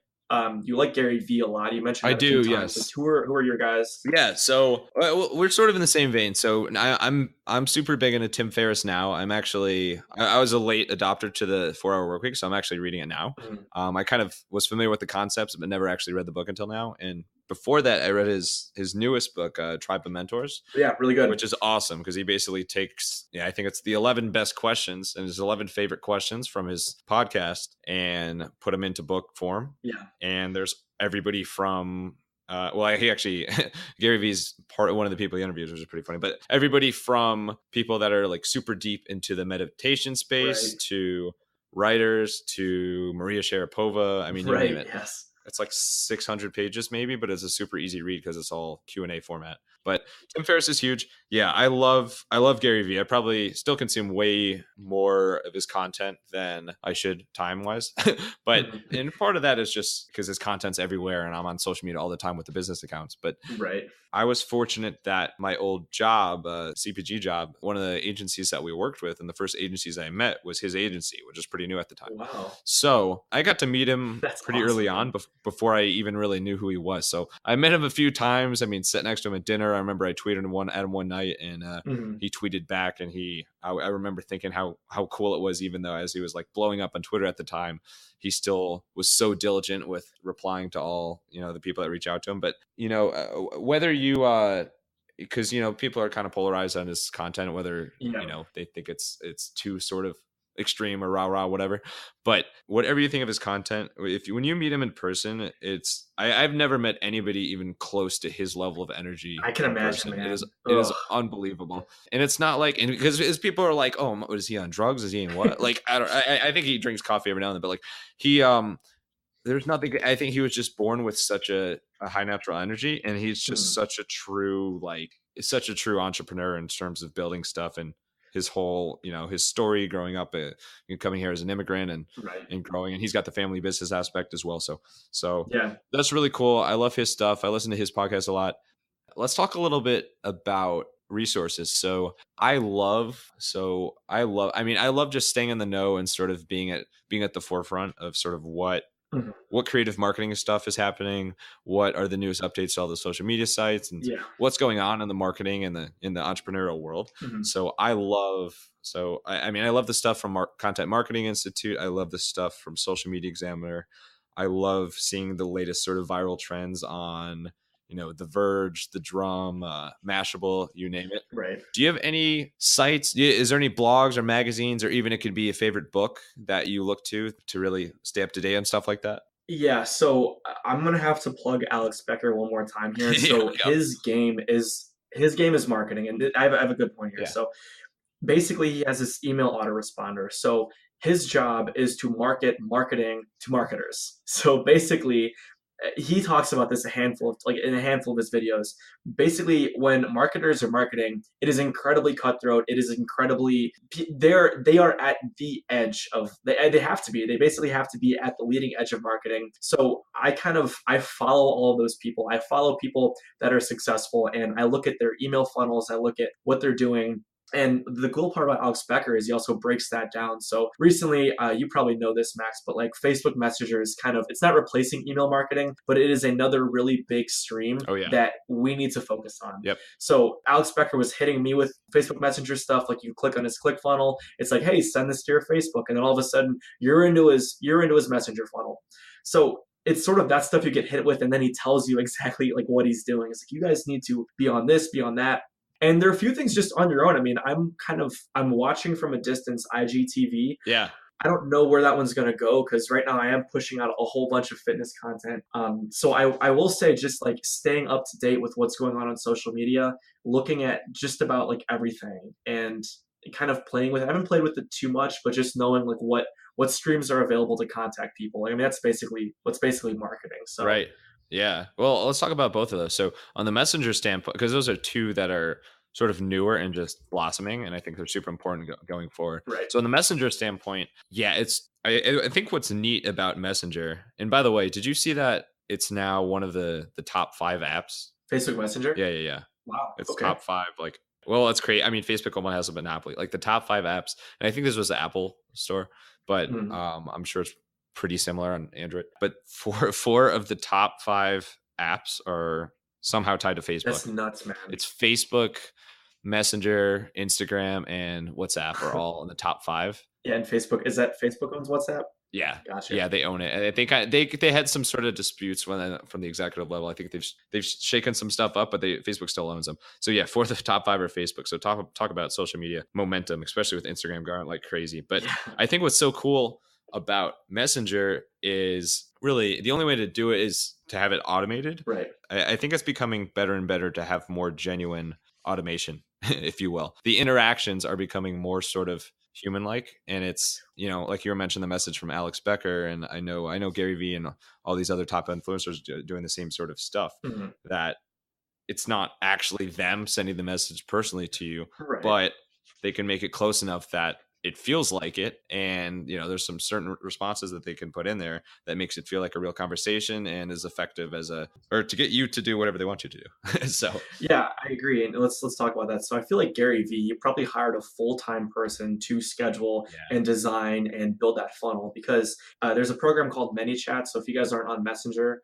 you like Gary Vee a lot. You mentioned I that a few do, times. Like, yes. who are your guys? Yeah, so we're sort of in the same vein. So I'm super big into Tim Ferriss now. I was a late adopter to the 4 Hour Workweek, so I'm actually reading it now. Mhm. I kind of was familiar with the concepts, but never actually read the book until now. And before that, I read his newest book, Tribe of Mentors, Yeah, really good. which is awesome because he basically takes, I think it's the 11 best questions and his 11 favorite questions from his podcast and put them into book form. Yeah. And there's everybody from he actually Gary Vee's one of the people he interviews, which is pretty funny. But everybody from people that are like super deep into the meditation space Right. to writers to Maria Sharapova. I mean, you name it. Yes. It's like 600 pages maybe, but it's a super easy read because it's all Q&A format. But Tim Ferriss is huge. Yeah, I love Gary Vee. I probably still consume way more of his content than I should time-wise. But and part of that is just because his content's everywhere and I'm on social media all the time with the business accounts. But Right. I was fortunate that my old job, CPG job, one of the agencies that we worked with and the first agencies I met was his agency, which was pretty new at the time. Wow. So I got to meet him That's pretty awesome, early man. on before I even really knew who he was. So I met him a few times. I mean, sat next to him at dinner. I remember I tweeted at him one night and he tweeted back and I remember thinking how cool it was, even though as he was like blowing up on Twitter at the time, he still was so diligent with replying to all, the people that reach out to him. But, whether you, because, people are kind of polarized on his content, whether, they think it's too sort of extreme or rah whatever, but whatever you think of his content, when you meet him in person, I've never met anybody even close to his level of energy. I can in imagine, person. man. It is unbelievable. And it's not like, and because his people are like, oh, is he on drugs, is he in what, like I think he drinks coffee every now and then, but like he there's nothing, I think he was just born with such a high natural energy, and he's just such a true entrepreneur in terms of building stuff. And his whole, his story growing up, coming here as an immigrant and growing, and he's got the family business aspect as well. So Yeah. that's really cool. I love his stuff. I listen to his podcast a lot. Let's talk a little bit about resources. I love just staying in the know and sort of being at the forefront of sort of what creative marketing stuff is happening, what are the newest updates to all the social media sites, and what's going on in the marketing and in the entrepreneurial world. So I love the stuff from Content Marketing Institute. I love the stuff from Social Media Examiner. I love seeing the latest sort of viral trends on The Verge, The Drum, Mashable, you name it. Right. Do you have any sites? Is there any blogs or magazines, or even it could be a favorite book that you look to really stay up to date on stuff like that? Yeah, so I'm gonna have to plug Alex Becker one more time here. So his game is marketing, and I have a good point here. Yeah. So basically, he has this email autoresponder. So his job is to market marketing to marketers. So basically, he talks about this in a handful of his videos. Basically, when marketers are marketing, it is incredibly cutthroat. It is incredibly they are at the edge of they have to be. They basically have to be at the leading edge of marketing. So I follow all of those people. I follow people that are successful, and I look at their email funnels. I look at what they're doing. And the cool part about Alex Becker is he also breaks that down. So recently, you probably know this, Max, but like Facebook Messenger is it's not replacing email marketing, but it is another really big stream that we need to focus on. Yep. So Alex Becker was hitting me with Facebook Messenger stuff. Like you click on his click funnel, it's like, hey, send this to your Facebook. And then all of a sudden you're into his Messenger funnel. So it's sort of that stuff you get hit with. And then he tells you exactly like what he's doing. It's like, you guys need to be on this, be on that. And there are a few things just on your own. I mean, I'm watching from a distance IGTV. Yeah. I don't know where that one's going to go because right now I am pushing out a whole bunch of fitness content. So I will say just like staying up to date with what's going on social media, looking at just about like everything and kind of playing with it. I haven't played with it too much, but just knowing like what streams are available to contact people. I mean, that's basically marketing. So. Right. Yeah. Well, let's talk about both of those. So on the Messenger standpoint, because those are two that are sort of newer and just blossoming, and I think they're super important going forward. Right. So on the Messenger standpoint, I think what's neat about Messenger, and by the way, did you see that it's now one of the top 5 apps? Facebook Messenger? Yeah. Wow. It's top 5. Like, well, it's great. I mean, Facebook almost has a monopoly. Like the top 5 apps, and I think this was the Apple store, but I'm sure it's pretty similar on Android. But four of the top 5 apps are somehow tied to Facebook. That's nuts, man. It's Facebook, Messenger, Instagram, and WhatsApp are all in the top 5. Yeah, and Facebook, is that Facebook owns WhatsApp? Yeah, Gotcha. Yeah, they own it. And I think they had some sort of disputes from the executive level. I think they've shaken some stuff up, but Facebook still owns them. So yeah, 4 of the top 5 are Facebook. So talk about social media momentum, especially with Instagram going like crazy. But I think what's so cool about Messenger is really the only way to do it is to have it automated. Right. I think it's becoming better and better to have more genuine automation, if you will. The interactions are becoming more sort of human-like, and it's, like you were mentioning the message from Alex Becker, and I know Gary Vee and all these other top influencers doing the same sort of stuff, that it's not actually them sending the message personally to you, but they can make it close enough that it feels like it, and there's some certain responses that they can put in there that makes it feel like a real conversation and is effective or to get you to do whatever they want you to do. So yeah, I agree, and let's talk about that. So I feel like Gary Vee, you probably hired a full-time person to schedule and design and build that funnel, because there's a program called ManyChat. So if you guys aren't on Messenger,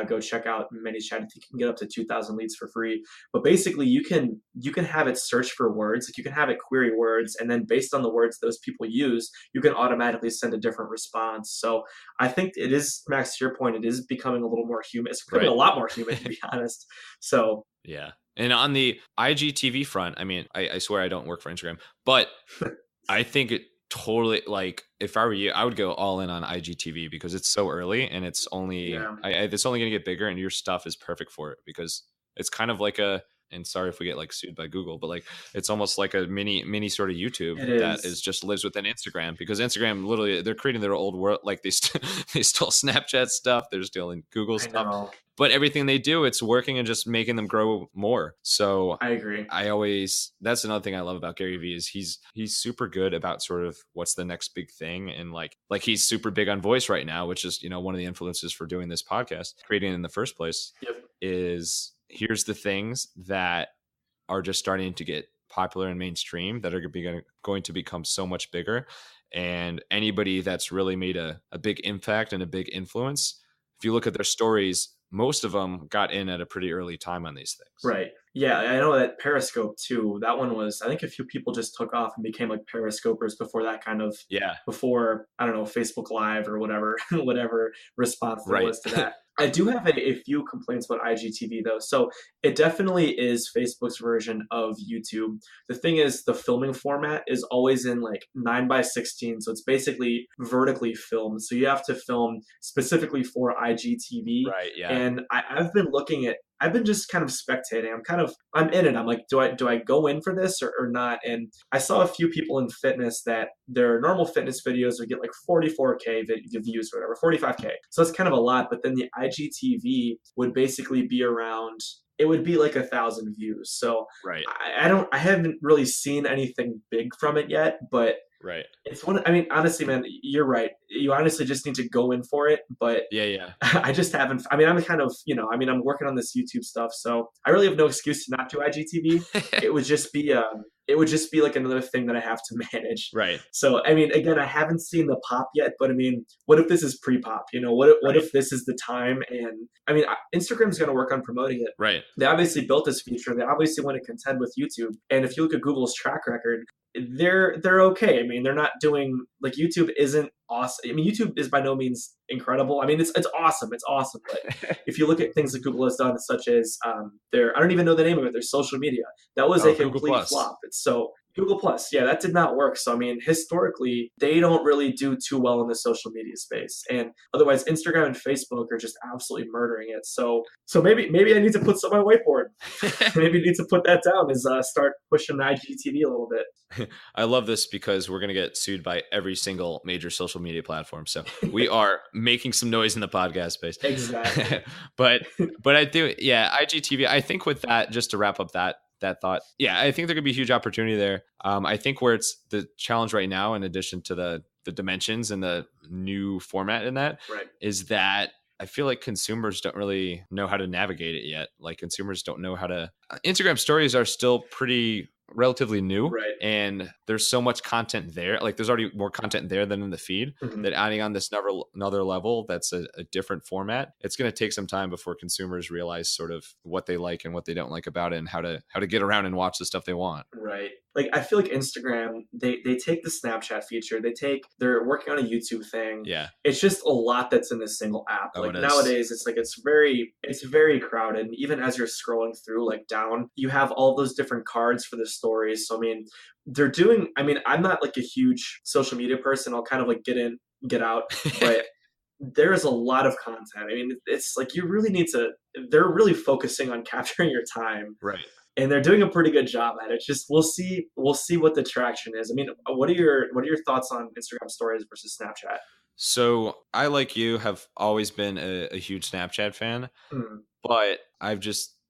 go check out ManyChat. I think you can get up to 2,000 leads for free. But basically, you can have it search for words. Like, you can have it query words, and then based on the words those people use, you can automatically send a different response. So I think it is, Max, to your point, it is becoming a little more human. It's becoming a lot more human, to be honest. So yeah. And on the IGTV front, I mean, I swear I don't work for Instagram, but I think it totally, like, if I were you, I would go all in on IGTV because it's so early and it's only it's only going to get bigger, and your stuff is perfect for it because it's kind of like and sorry if we get like sued by Google, but like it's almost like a mini sort of YouTube that is just lives within Instagram, because Instagram literally, they're creating their old world. Like they stole Snapchat stuff, they're stealing Google stuff, but everything they do, it's working and just making them grow more. So I agree. That's another thing I love about Gary Vee is he's super good about sort of what's the next big thing. And like he's super big on voice right now, which is, one of the influences for doing this podcast, creating it in the first place, is here's the things that are just starting to get popular and mainstream that are going to become so much bigger. And anybody that's really made a big impact and a big influence, if you look at their stories, most of them got in at a pretty early time on these things. Right. Yeah, I know that Periscope too. That one was, I think a few people just took off and became like Periscopers before that kind of, before, I don't know, Facebook Live or whatever response there was to that. I do have a few complaints about IGTV though. So it definitely is Facebook's version of YouTube. The thing is, the filming format is always in like 9:16. So it's basically vertically filmed. So you have to film specifically for IGTV. Right. Yeah. And I've been just kind of spectating. I'm in it. I'm like, do I go in for this or not? And I saw a few people in fitness that their normal fitness videos would get like 44K views or whatever, 45K. So that's kind of a lot. But then the IGTV would basically be around, it would be like 1,000 views. So I haven't really seen anything big from it yet, but it's honestly, man, you're right. You honestly just need to go in for it. But I just haven't. I'm kind of, I'm working on this YouTube stuff, so I really have no excuse to not do IGTV. It would just be like another thing that I have to manage. Right. So, again, I haven't seen the pop yet, but what if this is pre-pop? What if this is the time? And Instagram's going to work on promoting it. Right. They obviously built this feature. They obviously want to contend with YouTube. And if you look at Google's track record, they're okay. They're not doing, like, YouTube isn't awesome. YouTube is by no means incredible. It's awesome. It's awesome. But if you look at things that Google has done, such as I don't even know the name of it, their social media, that was a complete flop. So Google Plus, that did not work. So historically, they don't really do too well in the social media space, and otherwise, Instagram and Facebook are just absolutely murdering it. So maybe I need to put some on my whiteboard. Maybe I need to put that down. Is start pushing the IGTV a little bit. I love this because we're going to get sued by every single major social media platform. So we are making some noise in the podcast space. Exactly. but I do, IGTV. I think with that, just to wrap up that thought, I think there could be a huge opportunity there. I think where it's the challenge right now, in addition to the dimensions and the new format in that, is that I feel like consumers don't really know how to navigate it yet. Like, consumers don't know how to. Instagram stories are still pretty relatively new, Right. and there's so much content there. Like there's already more content there than in the feed. Mhm. That adding on this another level that's a different format, it's going to take some time before consumers realize sort of what they like and what they don't like about it, and how to get around and watch the stuff they want. Right. Like I feel like Instagram, they take the Snapchat feature, they're working on a YouTube thing. Yeah. It's just a lot that's in a single app. Oh, Like it is. nowadays it's like it's very crowded. And even as you're scrolling through like down, you have all those different cards for the stories. So I mean, I'm not like a huge social media person. I'll kind of like get in, get out, but there is a lot of content. I mean, it's like they're really focusing on capturing your time. Right. And they're doing a pretty good job at it. Just we'll see what the traction is. I mean, what are your thoughts on Instagram stories versus Snapchat? So I, like you, have always been a huge Snapchat fan, but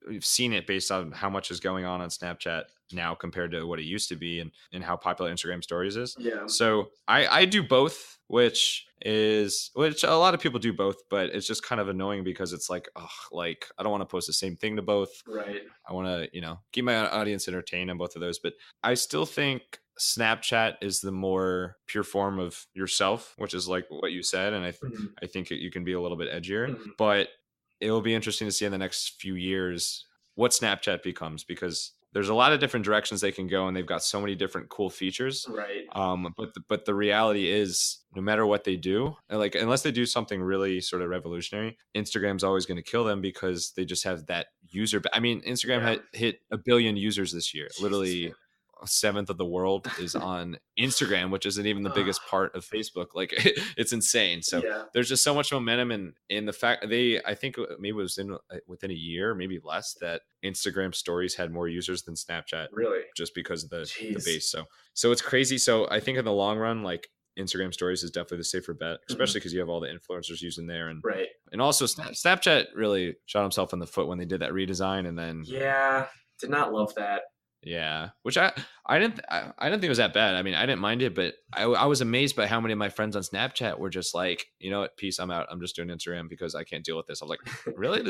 we've seen it based on how much is going on Snapchat now compared to what it used to be, and how popular Instagram stories is. Yeah. So I do both, which a lot of people do both, but it's just kind of annoying because it's like, like I don't want to post the same thing to both. Right. I want to, keep my audience entertained on both of those, but I still think Snapchat is the more pure form of yourself, which is like what you said. And I think you can be a little bit edgier, but it will be interesting to see in the next few years what Snapchat becomes, because there's a lot of different directions they can go, and they've got so many different cool features. Right. But the reality is, no matter what they do, like unless they do something really sort of revolutionary, Instagram's always going to kill them because they just have that user. I mean, Instagram had hit 1 billion users this year. Jesus, literally. man. A seventh of the world is on Instagram, which isn't even the biggest part of Facebook. Like it's insane. So there's just so much momentum in the fact I think maybe it was within a year, maybe less, that Instagram stories had more users than Snapchat. Really? Just because of the base. So it's crazy. So I think in the long run, like Instagram stories is definitely the safer bet, especially because you have all the influencers using there. And also Snapchat really shot himself in the foot when they did that redesign. And then, did not love that. Yeah, which I didn't think it was that bad. I mean, I didn't mind it, but I was amazed by how many of my friends on Snapchat were just like, you know what, peace, I'm out. I'm just doing Instagram because I can't deal with this. I was like, really?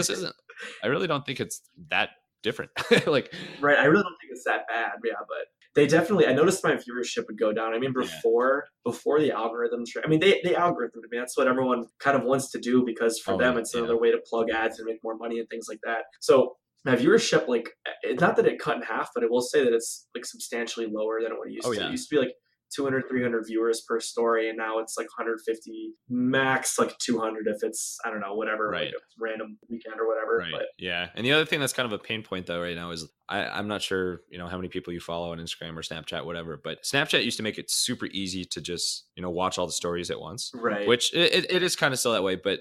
I really don't think it's that different. Like, right. I really don't think it's that bad. Yeah, but they definitely, I noticed my viewership would go down. I mean, before the algorithms, I mean, they algorithm. I mean, that's what everyone kind of wants to do, because for them, it's another way to plug ads and make more money and things like that. So my viewership, like, not that it cut in half, but I will say that it's like substantially lower than what it used to. It used to be like 200, 300 viewers per story, and now it's like 150, max like 200 if it's, I don't know, whatever, like a random weekend or whatever. Right. But yeah. And the other thing that's kind of a pain point though right now is I'm not sure, how many people you follow on Instagram or Snapchat, whatever, but Snapchat used to make it super easy to just, watch all the stories at once. Right. Which it is kind of still that way, but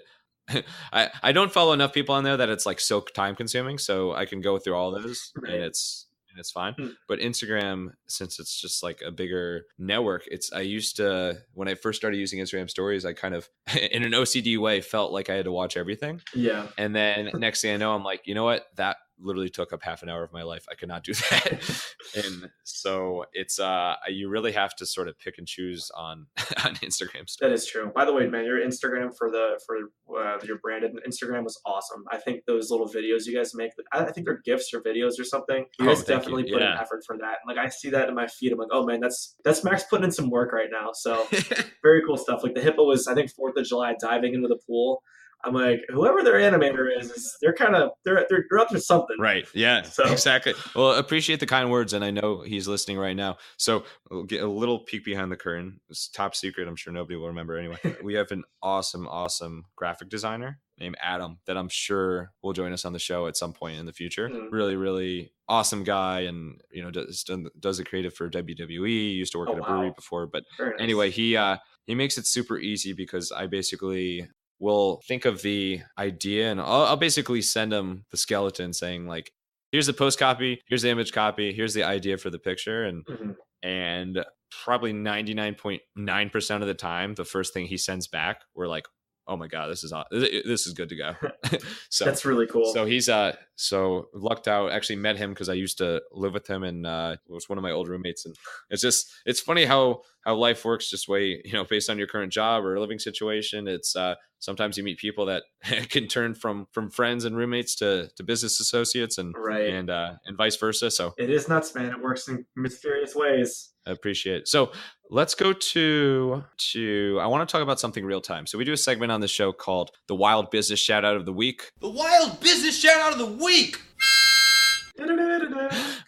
I don't follow enough people on there that it's like so time consuming, so I can go through all those and it's fine. But Instagram, since it's just like a bigger network, I used to, when I first started using Instagram stories, I kind of in an OCD way felt like I had to watch everything. Yeah. And then next thing I know, I'm like, you know what? That literally took up half an hour of my life. I could not do that. And so it's you really have to sort of pick and choose on Instagram stories. That is true. By the way, man, your Instagram for your branded Instagram was awesome. I think those little videos you guys make, I think they're GIFs or videos or something. You guys definitely put in effort for that. Like I see that in my feed. I'm like, oh man, that's Max putting in some work right now. So very cool stuff. Like the Hippo was, I think, 4th of July diving into the pool. I'm like, whoever their animator is they're up to something. Right. Yeah, so. Exactly. Well, appreciate the kind words. And I know he's listening right now. So we'll get a little peek behind the curtain. It's top secret. I'm sure nobody will remember anyway. We have an awesome graphic designer named Adam that I'm sure will join us on the show at some point in the future. Really, really awesome guy. And, does the creative for WWE, used to work at a brewery before. But anyway, he makes it super easy because I basically will think of the idea and I'll basically send them the skeleton saying like, here's the post copy, here's the image copy, here's the idea for the picture. And probably 99.9% of the time, the first thing he sends back, we're like, oh my God, this is good to go. So that's really cool. So he's So lucked out, actually met him because I used to live with him and was one of my old roommates. And it's funny how life works just way, based on your current job or living situation. It's sometimes you meet people that can turn from friends and roommates to business associates and Right. and vice versa. So It is nuts, man. It works in mysterious ways. I appreciate it. So let's go to I want to talk about something real time. So we do a segment on the show called the Wild Business Shout Out of the Week. The Wild Business Shout Out of the Week!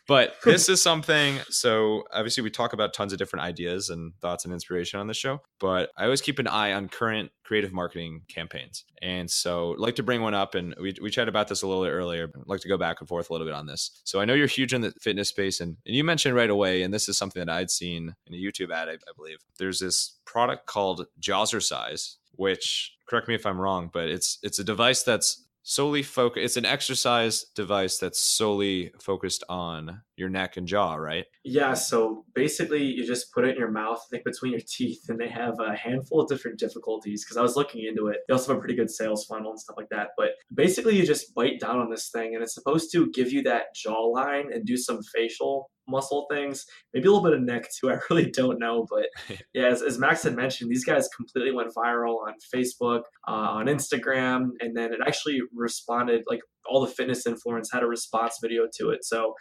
But this is something, so obviously we talk about tons of different ideas and thoughts and inspiration on the show, but I always keep an eye on current creative marketing campaigns. And so I'd like to bring one up, and we chatted about this a little bit earlier. I'd like to go back and forth a little bit on this. So I know you're huge in the fitness space, and you mentioned right away, and this is something that I'd seen in a YouTube ad, I believe. There's this product called Jazzercise, which, correct me if I'm wrong, but it's a device that's solely focused. It's an exercise device that's solely focused on your neck and jaw, right? Yeah, so basically you just put it in your mouth, I think between your teeth, and they have a handful of different difficulties because I was looking into it. They also have a pretty good sales funnel and stuff like that. But basically you just bite down on this thing and it's supposed to give you that jawline and do some facial muscle things, maybe a little bit of neck too. I really don't know. But yeah, as Max had mentioned, these guys completely went viral on Facebook, on Instagram, and then it actually responded, like all the fitness influence had a response video to it. So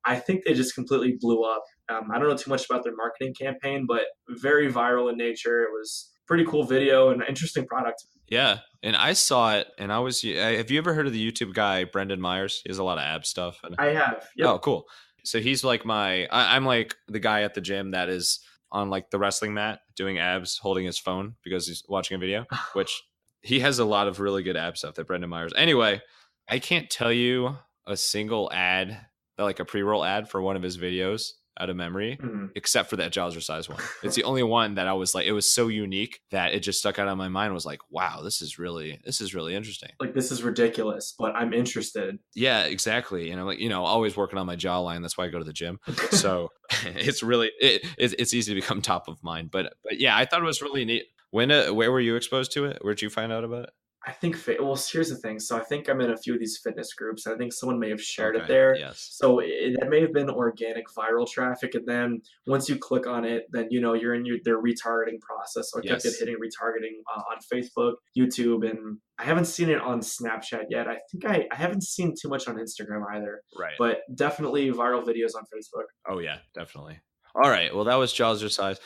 I think they just completely blew up. I don't know too much about their marketing campaign, but very viral in nature. It was a pretty cool video and an interesting product. Yeah. And I saw it and have you ever heard of the YouTube guy, Brendan Myers? He has a lot of ab stuff. I have. Yep. Oh, cool. So he's like I'm like the guy at the gym that is on like the wrestling mat doing abs, holding his phone because he's watching a video, which he has a lot of really good ab stuff, that Brendan Myers. Anyway, I can't tell you a single ad, like a pre-roll ad for one of his videos out of memory, except for that Jazzercise one. It's the only one that I was like, it was so unique that it just stuck out on my mind. Was like, wow, this is really interesting. Like, this is ridiculous, but I'm interested. Yeah, exactly. And I'm like, always working on my jawline. That's why I go to the gym. So it's really, it's easy to become top of mind. But yeah, I thought it was really neat. Where were you exposed to it? Where'd you find out about it? I think, well, here's the thing. So I think I'm in a few of these fitness groups. I think someone may have shared it there. Yes. So that may have been organic viral traffic. And then once you click on it, then, you're in their retargeting process. So I kept hitting retargeting on Facebook, YouTube, and I haven't seen it on Snapchat yet. I think I haven't seen too much on Instagram either. Right. But definitely viral videos on Facebook. Oh, yeah, definitely. All right. Well, that was Jazzercise.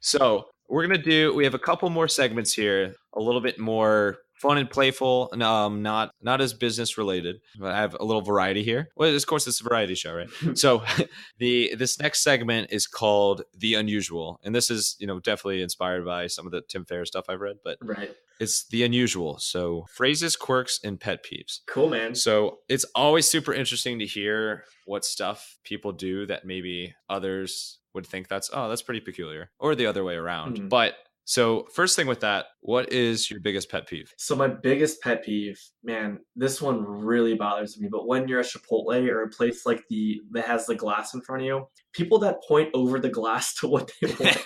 So we have a couple more segments here, a little bit more fun and playful, not as business related, but I have a little variety here. Well, of course, it's a variety show, right? So this next segment is called The Unusual. And this is, definitely inspired by some of the Tim Ferriss stuff I've read, but right. It's The Unusual. So phrases, quirks, and pet peeves. Cool, man. So it's always super interesting to hear what stuff people do that maybe others would think that's pretty peculiar, or the other way around. Mm-hmm. But so first thing with that, what is your biggest pet peeve? So my biggest pet peeve, man, this one really bothers me. But when you're at Chipotle or a place like that has the glass in front of you, people that point over the glass to what they want,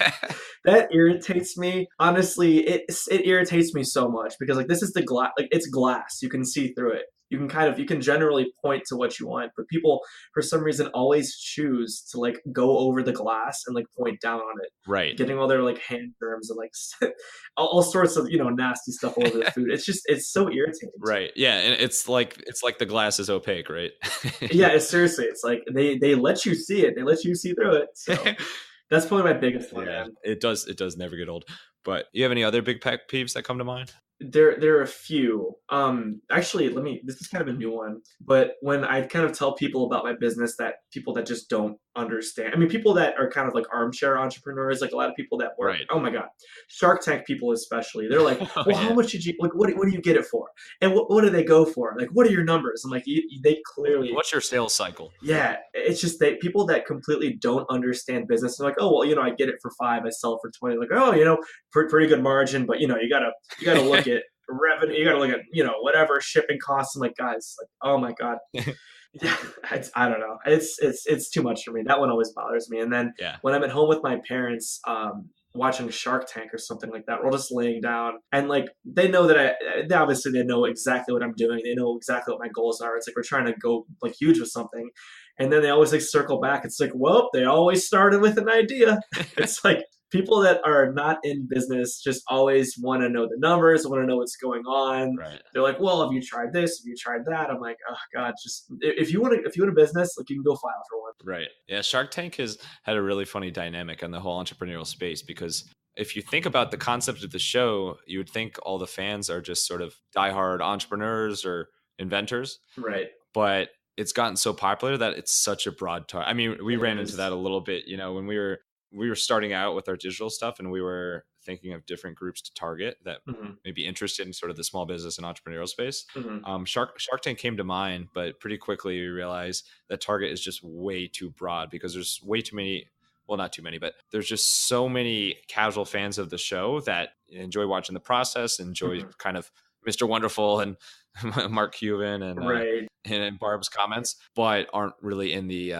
that irritates me. Honestly, it irritates me so much because like this is the glass, like it's glass, you can see through it. You can generally point to what you want, but people for some reason always choose to like go over the glass and like point down on it. Right. Getting all their like hand germs and like all sorts of, nasty stuff all over the food. It's so irritating. Right. Yeah. And it's like the glass is opaque, right? Yeah, seriously. It's like they let you see it. They let you see through it. So that's probably my biggest one. Yeah, it does never get old. But you have any other big pet peeves that come to mind? There are a few. Actually, this is kind of a new one, but when I kind of tell people about my business, that people that just don't understand, people that are kind of like armchair entrepreneurs, like a lot of people that work, right. Oh my God, Shark Tank people especially, they're like, well, how much did you, like, what do you get it for? And what do they go for? Like, what are your numbers? I'm like, they clearly. What's your sales cycle? Yeah, it's just that people that completely don't understand business, they're like, oh, well, I get it for 5, I sell it for 20. Like, oh, pretty good margin, but you gotta look at revenue, you gotta look at whatever shipping costs. I'm like, guys, like, oh my God. Yeah, I don't know. It's too much for me. That one always bothers me. And then when I'm at home with my parents, watching Shark Tank or something like that. We're all just laying down, and like they know that they obviously they know exactly what I'm doing. They know exactly what my goals are. It's like we're trying to go like huge with something, and then they always like circle back. It's like, well, they always started with an idea. It's like people that are not in business just always want to know the numbers, want to know what's going on. Right. They're like, well, have you tried this? Have you tried that? I'm like, oh God, just if you want a business, like you can go file for one. Right. Yeah. Shark Tank has had a really funny dynamic on the whole entrepreneurial space because if you think about the concept of the show, you would think all the fans are just sort of diehard entrepreneurs or inventors. Right. But it's gotten so popular that it's such a broad target. I mean, we ran into that a little bit, you know, when we were starting out with our digital stuff and we were thinking of different groups to target that may be interested in sort of the small business and entrepreneurial space. Shark Tank came to mind, but pretty quickly we realized that target is just way too broad because there's way too many, well, not too many, but there's just so many casual fans of the show that enjoy watching the process, enjoy kind of Mr. Wonderful and Mark Cuban and Barb's comments, but aren't really in the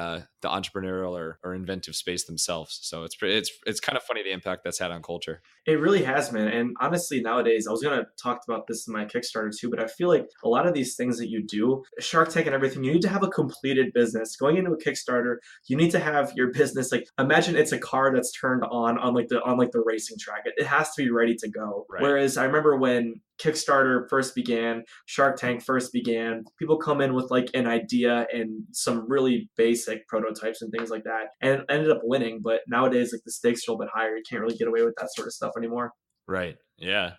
entrepreneurial or inventive space themselves. So it's kind of funny the impact that's had on culture. It really has, man. And honestly, nowadays, I was going to talk about this in my Kickstarter too, but I feel like a lot of these things that you do, Shark Tank and everything, you need to have a completed business. Going into a Kickstarter, you need to have your business, like imagine it's a car that's turned on the racing track. It has to be ready to go. Right. Whereas I remember when Kickstarter first began, Shark Tank first began, people come in with like an idea and some really basic prototypes and things like that, and it ended up winning. But nowadays, like the stakes are a little bit higher. You can't really get away with that sort of stuff anymore. Right. Yeah.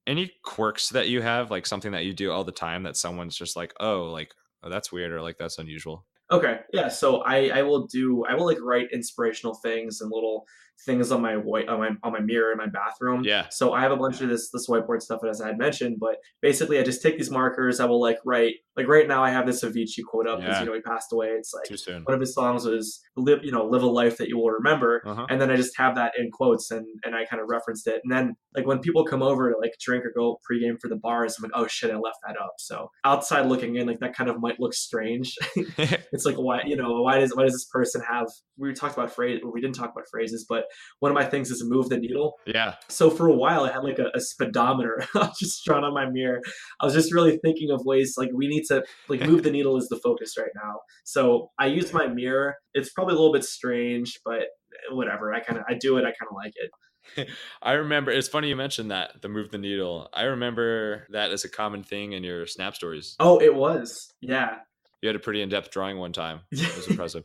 Any quirks that you have, like something that you do all the time that someone's just like, oh, that's weird or like that's unusual? Okay. Yeah. So I will like write inspirational things and little things on my mirror in my bathroom. Yeah. So I have a bunch of this whiteboard stuff as I had mentioned, but basically I just take these markers. I will like write, like right now I have this Avicii quote up because he passed away. It's like too soon. One of his songs was live a life that you will remember. And then I just have that in quotes and I kind of referenced it. And then like when people come over to like drink or go pregame for the bars, I'm like, oh shit, I left that up. So outside looking in, like that kind of might look strange. It's like, why does this person have, we didn't talk about phrases, but one of my things is move the needle. Yeah. So for a while I had like a speedometer just drawn on my mirror. I was just really thinking of ways like we need to like move the needle is the focus right now. So I use my mirror. It's probably a little bit strange, but whatever. I do it. I kind of like it. I remember, it's funny you mentioned that, the move the needle. I remember that as a common thing in your Snap stories. Oh, it was. Yeah. You had a pretty in-depth drawing one time. It was impressive.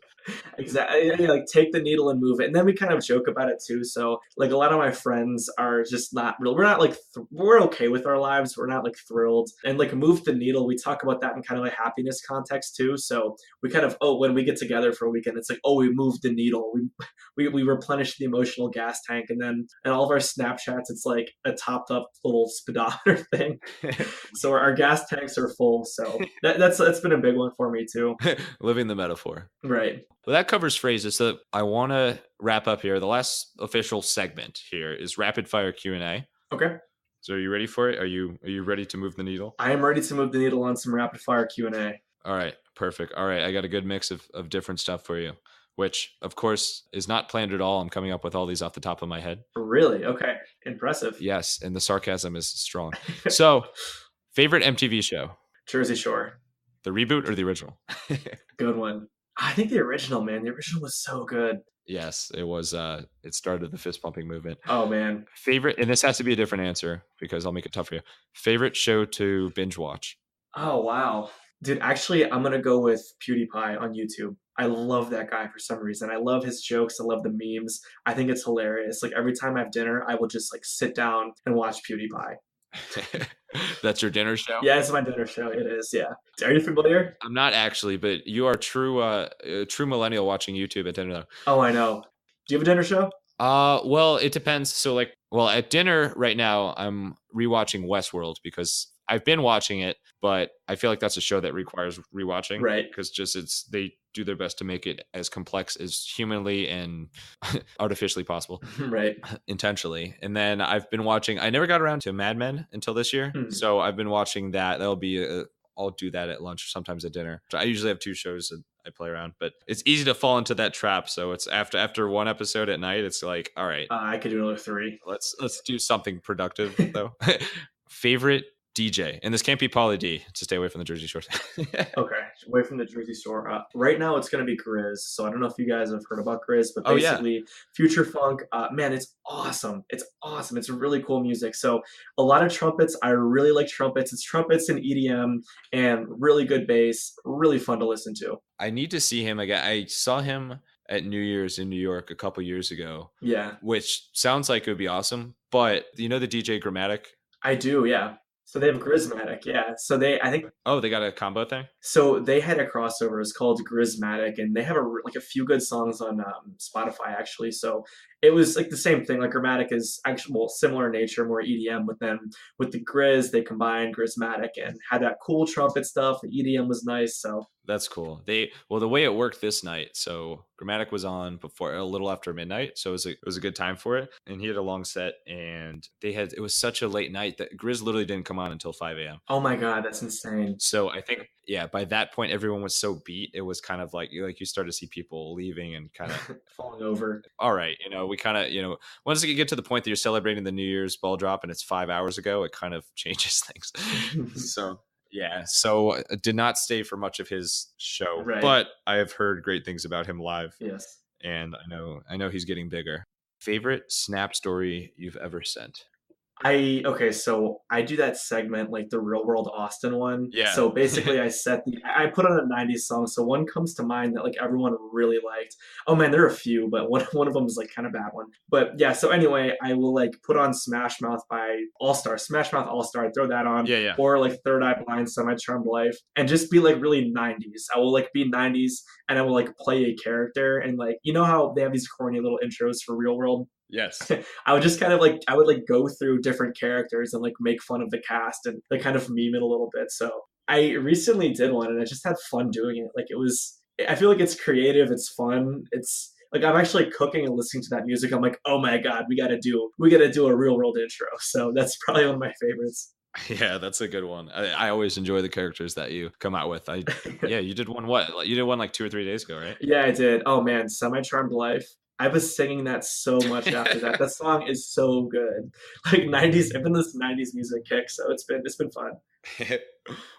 Exactly. Like take the needle and move it. And then we kind of joke about it too. So like a lot of my friends are just not real. We're not like, we're okay with our lives. We're not like thrilled. And like move the needle, we talk about that in kind of a happiness context too. So we kind of, when we get together for a weekend, it's like, we moved the needle. We replenished the emotional gas tank. And then in all of our Snapchats, it's like a topped up little speedometer thing. So our gas tanks are full. So that's been a big one for me too. Living the metaphor. Right. Well, that covers phrases. So I want to wrap up here. The last official segment here is rapid fire Q&A. Okay. So are you ready for it? Are you ready to move the needle? I am ready to move the needle on some rapid fire Q&A. All right. Perfect. All right. I got a good mix of different stuff for you, which of course is not planned at all. I'm coming up with all these off the top of my head. Really? Okay. Impressive. Yes. And the sarcasm is strong. So favorite MTV show? Jersey Shore. The reboot or the original? Good one. I think the original, man. The original was so good. Yes, it was. It started the fist pumping movement. Oh, man. Favorite, and this has to be a different answer because I'll make it tough for you. Favorite show to binge watch? Oh, wow. Dude, actually, I'm going to go with PewDiePie on YouTube. I love that guy for some reason. I love his jokes. I love the memes. I think it's hilarious. Like every time I have dinner, I will just like sit down and watch PewDiePie. That's your dinner show? Yeah, it's my dinner show. It is, yeah. Are you familiar? I'm not actually, but you are a true millennial watching YouTube at dinner though. Oh, I know. Do you have a dinner show? Well, it depends. So at dinner right now, I'm rewatching Westworld because I've been watching it, but I feel like that's a show that requires rewatching. Right. Because they do their best to make it as complex as humanly and artificially possible. Right. Intentionally. And then I've been watching, I never got around to Mad Men until this year. So I've been watching that. I'll do that at lunch or sometimes at dinner. So I usually have two shows I play around, but it's easy to fall into that trap. So it's after one episode at night, it's like, all right, I could do another 3. let's do something productive though. Favorite DJ, and this can't be Pauly D to stay away from the Jersey Shore. Okay, away from the Jersey Shore. Right now, it's going to be Grizz. So I don't know if you guys have heard about Grizz, but basically, future funk. Man, it's awesome. It's awesome. It's really cool music. So a lot of trumpets. I really like trumpets. It's trumpets and EDM and really good bass. Really fun to listen to. I need to see him again. I saw him at New Year's in New York a couple years ago. Yeah, which sounds like it would be awesome. But you know the DJ Grammatic? I do. Yeah. So they have Grizzmatic, yeah. So I think. Oh, they got a combo thing. So they had a crossover. It's called Grizzmatic, and they have a few good songs on Spotify actually. So it was like the same thing. Like Grammatic is actually similar in nature, more EDM. But then with the Grizz, they combined Grizzmatic and had that cool trumpet stuff. The EDM was nice. So that's cool. The way it worked this night. So Grammatic was on before a little after midnight, so it was a good time for it. And he had a long set, and it was such a late night that Grizz literally didn't come on until 5 a.m. Oh my god, that's insane. So I think by that point everyone was so beat. It was kind of like you start to see people leaving and kind of falling over. All right, we kind of once you get to the point that you're celebrating the New Year's ball drop and it's 5 hours ago, it kind of changes things. So. Yeah, so I did not stay for much of his show, right. But I have heard great things about him live. Yes. And I know he's getting bigger. Favorite Snap story you've ever sent? So I do that segment, like the Real World Austin one. Yeah. So basically I put on a 90s song. So one comes to mind that like everyone really liked. Oh man, there are a few, but one of them is like kind of bad one. But yeah, so anyway, I will like put on Smash Mouth by Smash Mouth All-Star, throw that on. Yeah. Or like Third Eye Blind, Semi Charmed Life, and just be like really 90s. I will like be 90s and I will like play a character, and like, you know how they have these corny little intros for Real World? Yes. I would just kind of like, I would like go through different characters and like make fun of the cast and like kind of meme it a little bit. So I recently did one and I just had fun doing it. Like I feel like it's creative. It's fun. It's like, I'm actually cooking and listening to that music. I'm like, oh my God, we got to do a Real World intro. So that's probably one of my favorites. Yeah, that's a good one. I always enjoy the characters that you come out with. You did one You did one like 2 or 3 days ago, right? Yeah, I did. Oh man, Semi Charmed Life. I was singing that so much after that. That song is so good. Like 90s, I've been this 90s music kick, so it's been fun.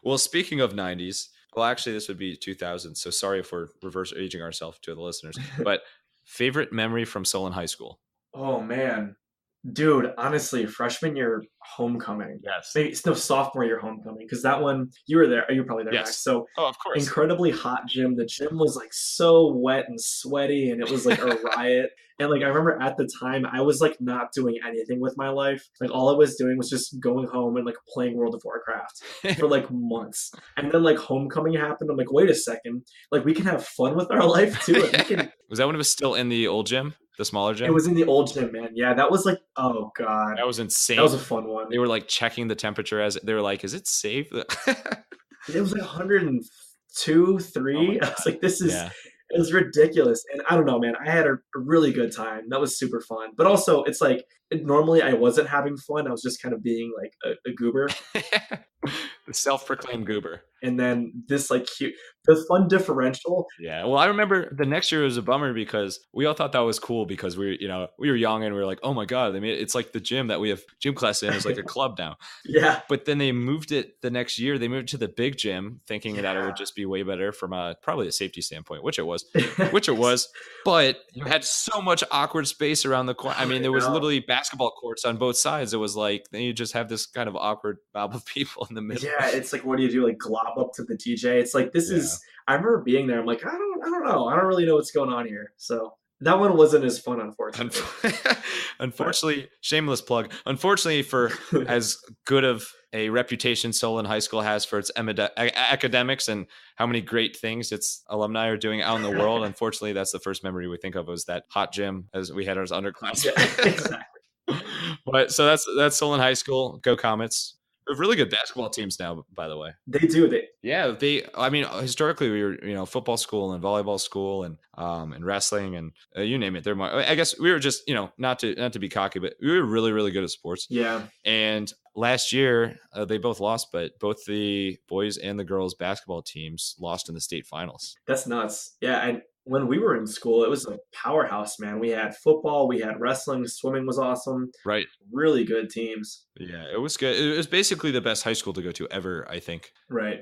Well, speaking of 90s, well, actually, this would be 2000. So sorry if we're reverse aging ourselves to the listeners. But favorite memory from Solon High School? Oh man, dude, honestly, freshman year homecoming. Yes. Maybe no, sophomore year homecoming, because that one you were there. You were probably there. Yes. Max. So of course. Incredibly hot gym. The gym was like so wet and sweaty, and it was like a riot. And like I remember at the time, I was like not doing anything with my life. Like all I was doing was just going home and like playing World of Warcraft for like months. And then like homecoming happened. I'm like, wait a second, like we can have fun with our life too. Like, Was that when it was still in the old gym? The smaller gym? It was in the old gym, man. Yeah, that was like, oh god, that was insane. That was a fun one. They were like checking the temperature as they were like, is it safe? It was like 102, 3. I was like, this is, it was ridiculous. And I don't know, man, I had a really good time. That was super fun. But also it's like, normally I wasn't having fun. I was just kind of being like a goober. The self-proclaimed goober. And then this like the fun differential. Yeah. Well, I remember the next year was a bummer because we all thought that was cool because we were young and we were like, oh my God, it's like the gym that we have gym class in is like a club now. Yeah. But then they moved it the next year. They moved to the big gym thinking that it would just be way better from probably a safety standpoint, which it was. But you had so much awkward space around the corner. I mean, there was literally basketball courts on both sides. It was like, then you just have this kind of awkward mob of people in the middle. Yeah, it's like, what do you do? Like glob up to the DJ? It's like, this is, I remember being there. I'm like, I don't know. I don't really know what's going on here. So that one wasn't as fun, unfortunately. Unfortunately, shameless plug. Unfortunately, for as good of a reputation Solon High School has for its academics and how many great things its alumni are doing out in the world, unfortunately, that's the first memory we think of was that hot gym as we had as underclassmen. Yeah, exactly. But so that's Solon High School. Go Comets. have really good basketball teams now, by the way. They do. I mean, historically we were, football school and volleyball school and wrestling and you name it. I guess we were just, not to be cocky, but we were really, really good at sports. Yeah. And last year they both lost, but both the boys and the girls basketball teams lost in the state finals. That's nuts. Yeah. And when we were in school, it was a powerhouse, man. We had football, we had wrestling, swimming was awesome. Right. Really good teams. Yeah, it was good. It was basically the best high school to go to ever, I think. Right.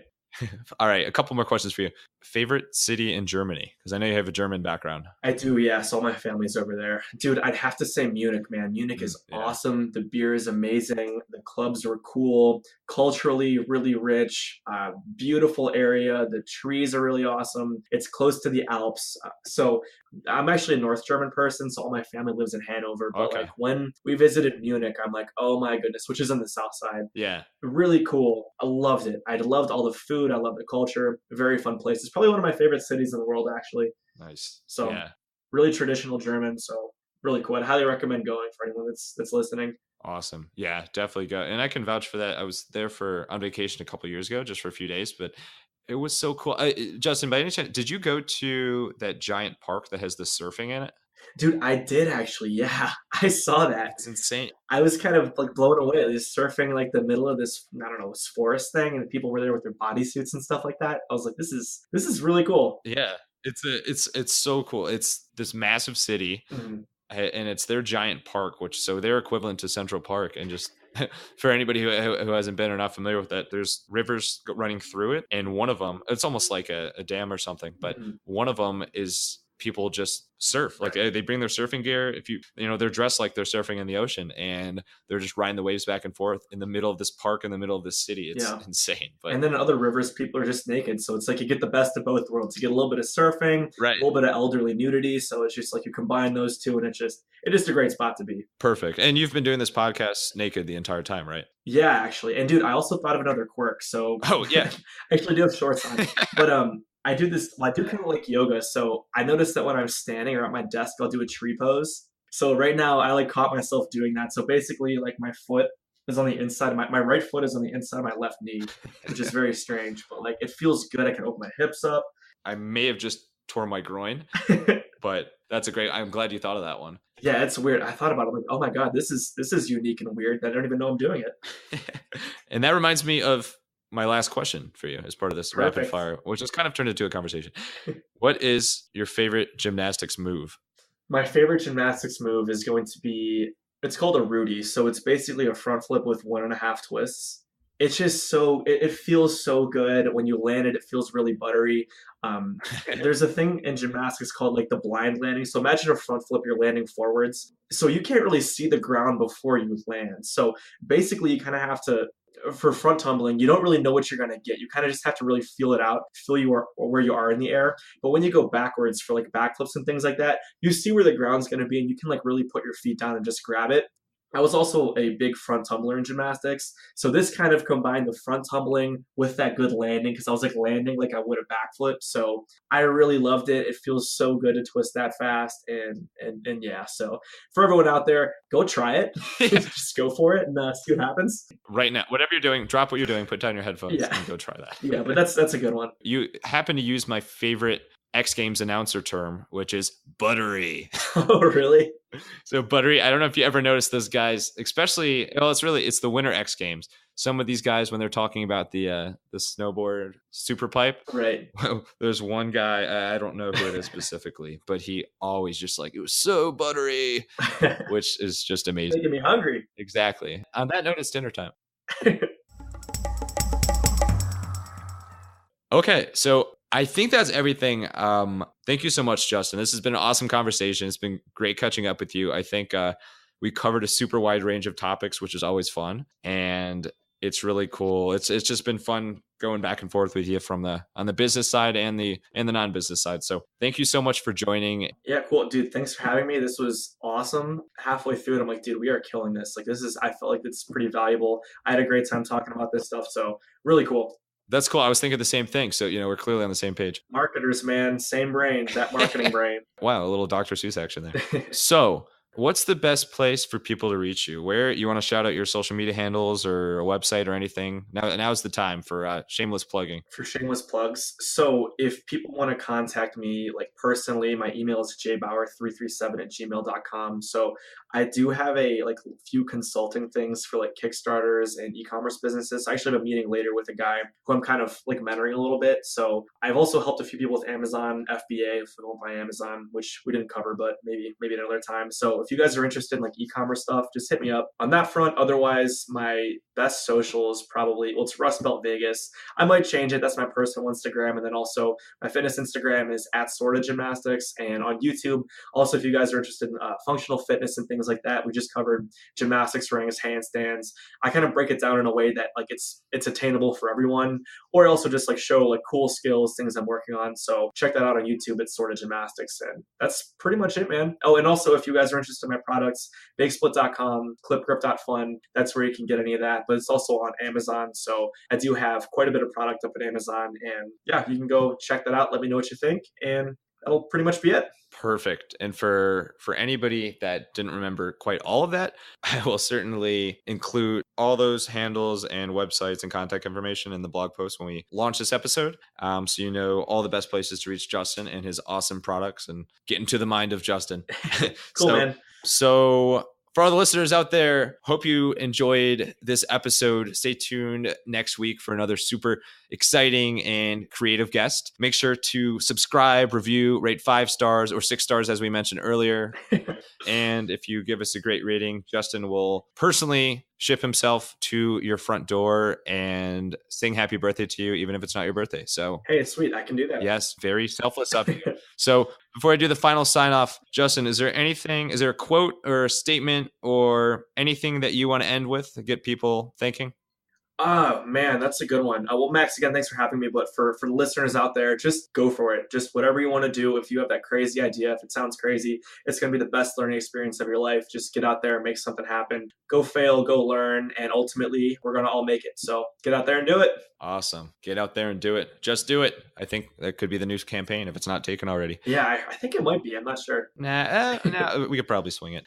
All right, a couple more questions for you. Favorite city in Germany? Because I know you have a German background. I do, yeah. So all my family's over there. Dude, I'd have to say Munich, man. Munich is awesome. The beer is amazing. The clubs are cool. Culturally, really rich. Beautiful area. The trees are really awesome. It's close to the Alps. So I'm actually a North German person, so all my family lives in Hanover. But like when we visited Munich, I'm like, oh my goodness, which is on the south side. Yeah. Really cool. I loved it. I loved all the food. I love the culture. Very fun place. It's probably one of my favorite cities in the world, actually. Nice. So really traditional German. So really cool. I'd highly recommend going for anyone that's listening. Awesome. Yeah, definitely go. And I can vouch for that. I was there on vacation a couple of years ago, just for a few days, but it was so cool. Justin, by any chance, did you go to that giant park that has the surfing in it? Dude, I did actually. Yeah, I saw that. It's insane. I was kind of like blown away. Just surfing like the middle of this, I don't know, this forest thing, and people were there with their bodysuits and stuff like that. I was like, this is really cool. Yeah, it's so cool. It's this massive city, and it's their giant park, so they're equivalent to Central Park, and just. For anybody who hasn't been or not familiar with that, there's rivers running through it, and one of them, it's almost like a dam or something, but one of them is people just surf. Like they bring their surfing gear. They're dressed like they're surfing in the ocean, and they're just riding the waves back and forth in the middle of this park, in the middle of this city. It's insane. But, and then in other rivers, people are just naked. So it's like you get the best of both worlds. You get a little bit of surfing, right, a little bit of elderly nudity. So it's just like you combine those two, and it's just a great spot to be. Perfect. And you've been doing this podcast naked the entire time, right? Yeah, actually. And dude, I also thought of another quirk. So I actually do have shorts on, but I do kind of like yoga. So I noticed that when I'm standing or at my desk, I'll do a tree pose. So right now I like caught myself doing that. So basically like my foot is on the inside of my right foot is on the inside of my left knee, which is very strange, but like it feels good. I can open my hips up. I may have just tore my groin, but I'm glad you thought of that one. Yeah, it's weird. I thought about it like, oh my God, this is unique and weird that I don't even know I'm doing it. And that reminds me of my last question for you as part of this Perfect. rapid fire, which has kind of turned into a conversation. What is your favorite gymnastics move? My favorite gymnastics move is going to be, it's called a Rudy. So it's basically a front flip with 1.5 twists. It's just it feels so good. When you land it, it feels really buttery. There's a thing in gymnastics called like the blind landing. So imagine a front flip, you're landing forwards. So you can't really see the ground before you land. So basically you kind of have to, for front tumbling, you don't really know what you're going to get. You kind of just have to really feel it out, feel where you are in the air. But when you go backwards for like backflips and things like that, you see where the ground's going to be and you can like really put your feet down and just grab it. I was also a big front tumbler in gymnastics. So this kind of combined the front tumbling with that good landing, because I was like landing like I would a backflip. So I really loved it. It feels so good to twist that fast. And yeah, so for everyone out there, go try it. Just go for it and see what happens. Right now, whatever you're doing, drop what you're doing, put down your headphones and go try that. Yeah, but that's a good one. You happen to use my favorite X Games announcer term, which is buttery. Oh, really? So buttery, I don't know if you ever noticed those guys, especially, it's the Winter X Games. Some of these guys, when they're talking about the snowboard super pipe, right? There's one guy, I don't know who it is specifically, but he always just like, it was so buttery, which is just amazing. Making me hungry. Exactly. On that note, it's dinner time. Okay, so I think that's everything. Thank you so much, Justin. This has been an awesome conversation. It's been great catching up with you. I think we covered a super wide range of topics, which is always fun. And it's really cool. It's just been fun going back and forth with you on the business side and the non-business side. So thank you so much for joining. Yeah, cool. Dude, thanks for having me. This was awesome. Halfway through it, I'm like, dude, we are killing this. Like I felt like it's pretty valuable. I had a great time talking about this stuff. So really cool. That's cool. I was thinking the same thing. So, we're clearly on the same page. Marketers, man, same brain, that marketing brain. Wow, a little Dr. Seuss action there. So What's the best place for people to reach you? Where you want to shout out your social media handles or a website or anything? Now's the time for shameless plugging. For shameless plugs. So if people want to contact me like personally, my email is jbauer337@gmail.com. So I do have a few consulting things for like Kickstarters and e-commerce businesses. I actually have a meeting later with a guy who I'm kind of like mentoring a little bit. So I've also helped a few people with Amazon FBA, fulfilled by Amazon, which we didn't cover, but maybe another time. So if you guys are interested in like e-commerce stuff, just hit me up on that front. Otherwise, my best social is probably, well, it's Rust Belt Vegas. I might change it. That's my personal Instagram. And then also my fitness Instagram is @sortagymnastics. And on YouTube, also, if you guys are interested in functional fitness and things like that, we just covered gymnastics, rings, handstands. I kind of break it down in a way that like it's attainable for everyone, or also just like show like cool skills, things I'm working on. So check that out on YouTube. It's Sorta Gymnastics. And that's pretty much it, man. Oh, and also if you guys are interested in my products, BakeSplit.com, clipgrip.fun, that's where you can get any of that. But it's also on Amazon. So I do have quite a bit of product up at Amazon. And yeah, you can go check that out. Let me know what you think. And that'll pretty much be it. Perfect. And for anybody that didn't remember quite all of that, I will certainly include all those handles and websites and contact information in the blog post when we launch this episode. So you know all the best places to reach Justin and his awesome products and get into the mind of Justin. Cool, man. So for all the listeners out there, hope you enjoyed this episode. Stay tuned next week for another super exciting and creative guest. Make sure to subscribe, review, rate 5 stars or 6 stars, as we mentioned earlier. And if you give us a great rating, Justin will personally ship himself to your front door and sing happy birthday to you, even if it's not your birthday. So, hey, it's sweet. I can do that. Yes, very selfless of you. So before I do the final sign off, Justin, is there a quote or a statement or anything that you want to end with to get people thinking? Oh, man, that's a good one. Well, Max, again, thanks for having me. But for the listeners out there, just go for it. Just whatever you want to do. If you have that crazy idea, if it sounds crazy, it's going to be the best learning experience of your life. Just get out there and make something happen. Go fail, go learn, and ultimately, we're going to all make it. So get out there and do it. Awesome. Get out there and do it. Just do it. I think that could be the new campaign if it's not taken already. Yeah, I think it might be. I'm not sure. Nah, we could probably swing it.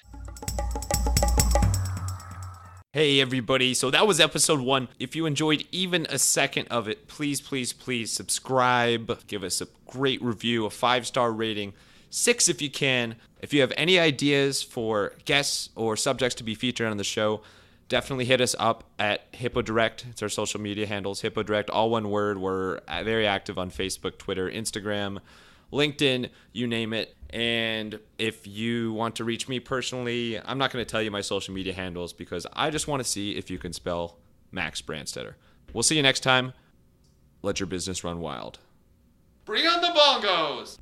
Hey everybody, so that was episode 1. If you enjoyed even a second of it, please subscribe, give us a great review, a 5-star rating, 6 if you can. If you have any ideas for guests or subjects to be featured on the show, definitely hit us up at Hippo Direct. It's our social media handles, Hippo Direct, all one word. We're very active on Facebook, Twitter, Instagram, LinkedIn, you name it. And if you want to reach me personally, I'm not going to tell you my social media handles because I just want to see if you can spell Max Brandstetter. We'll see you next time. Let your business run wild. Bring on the bongos!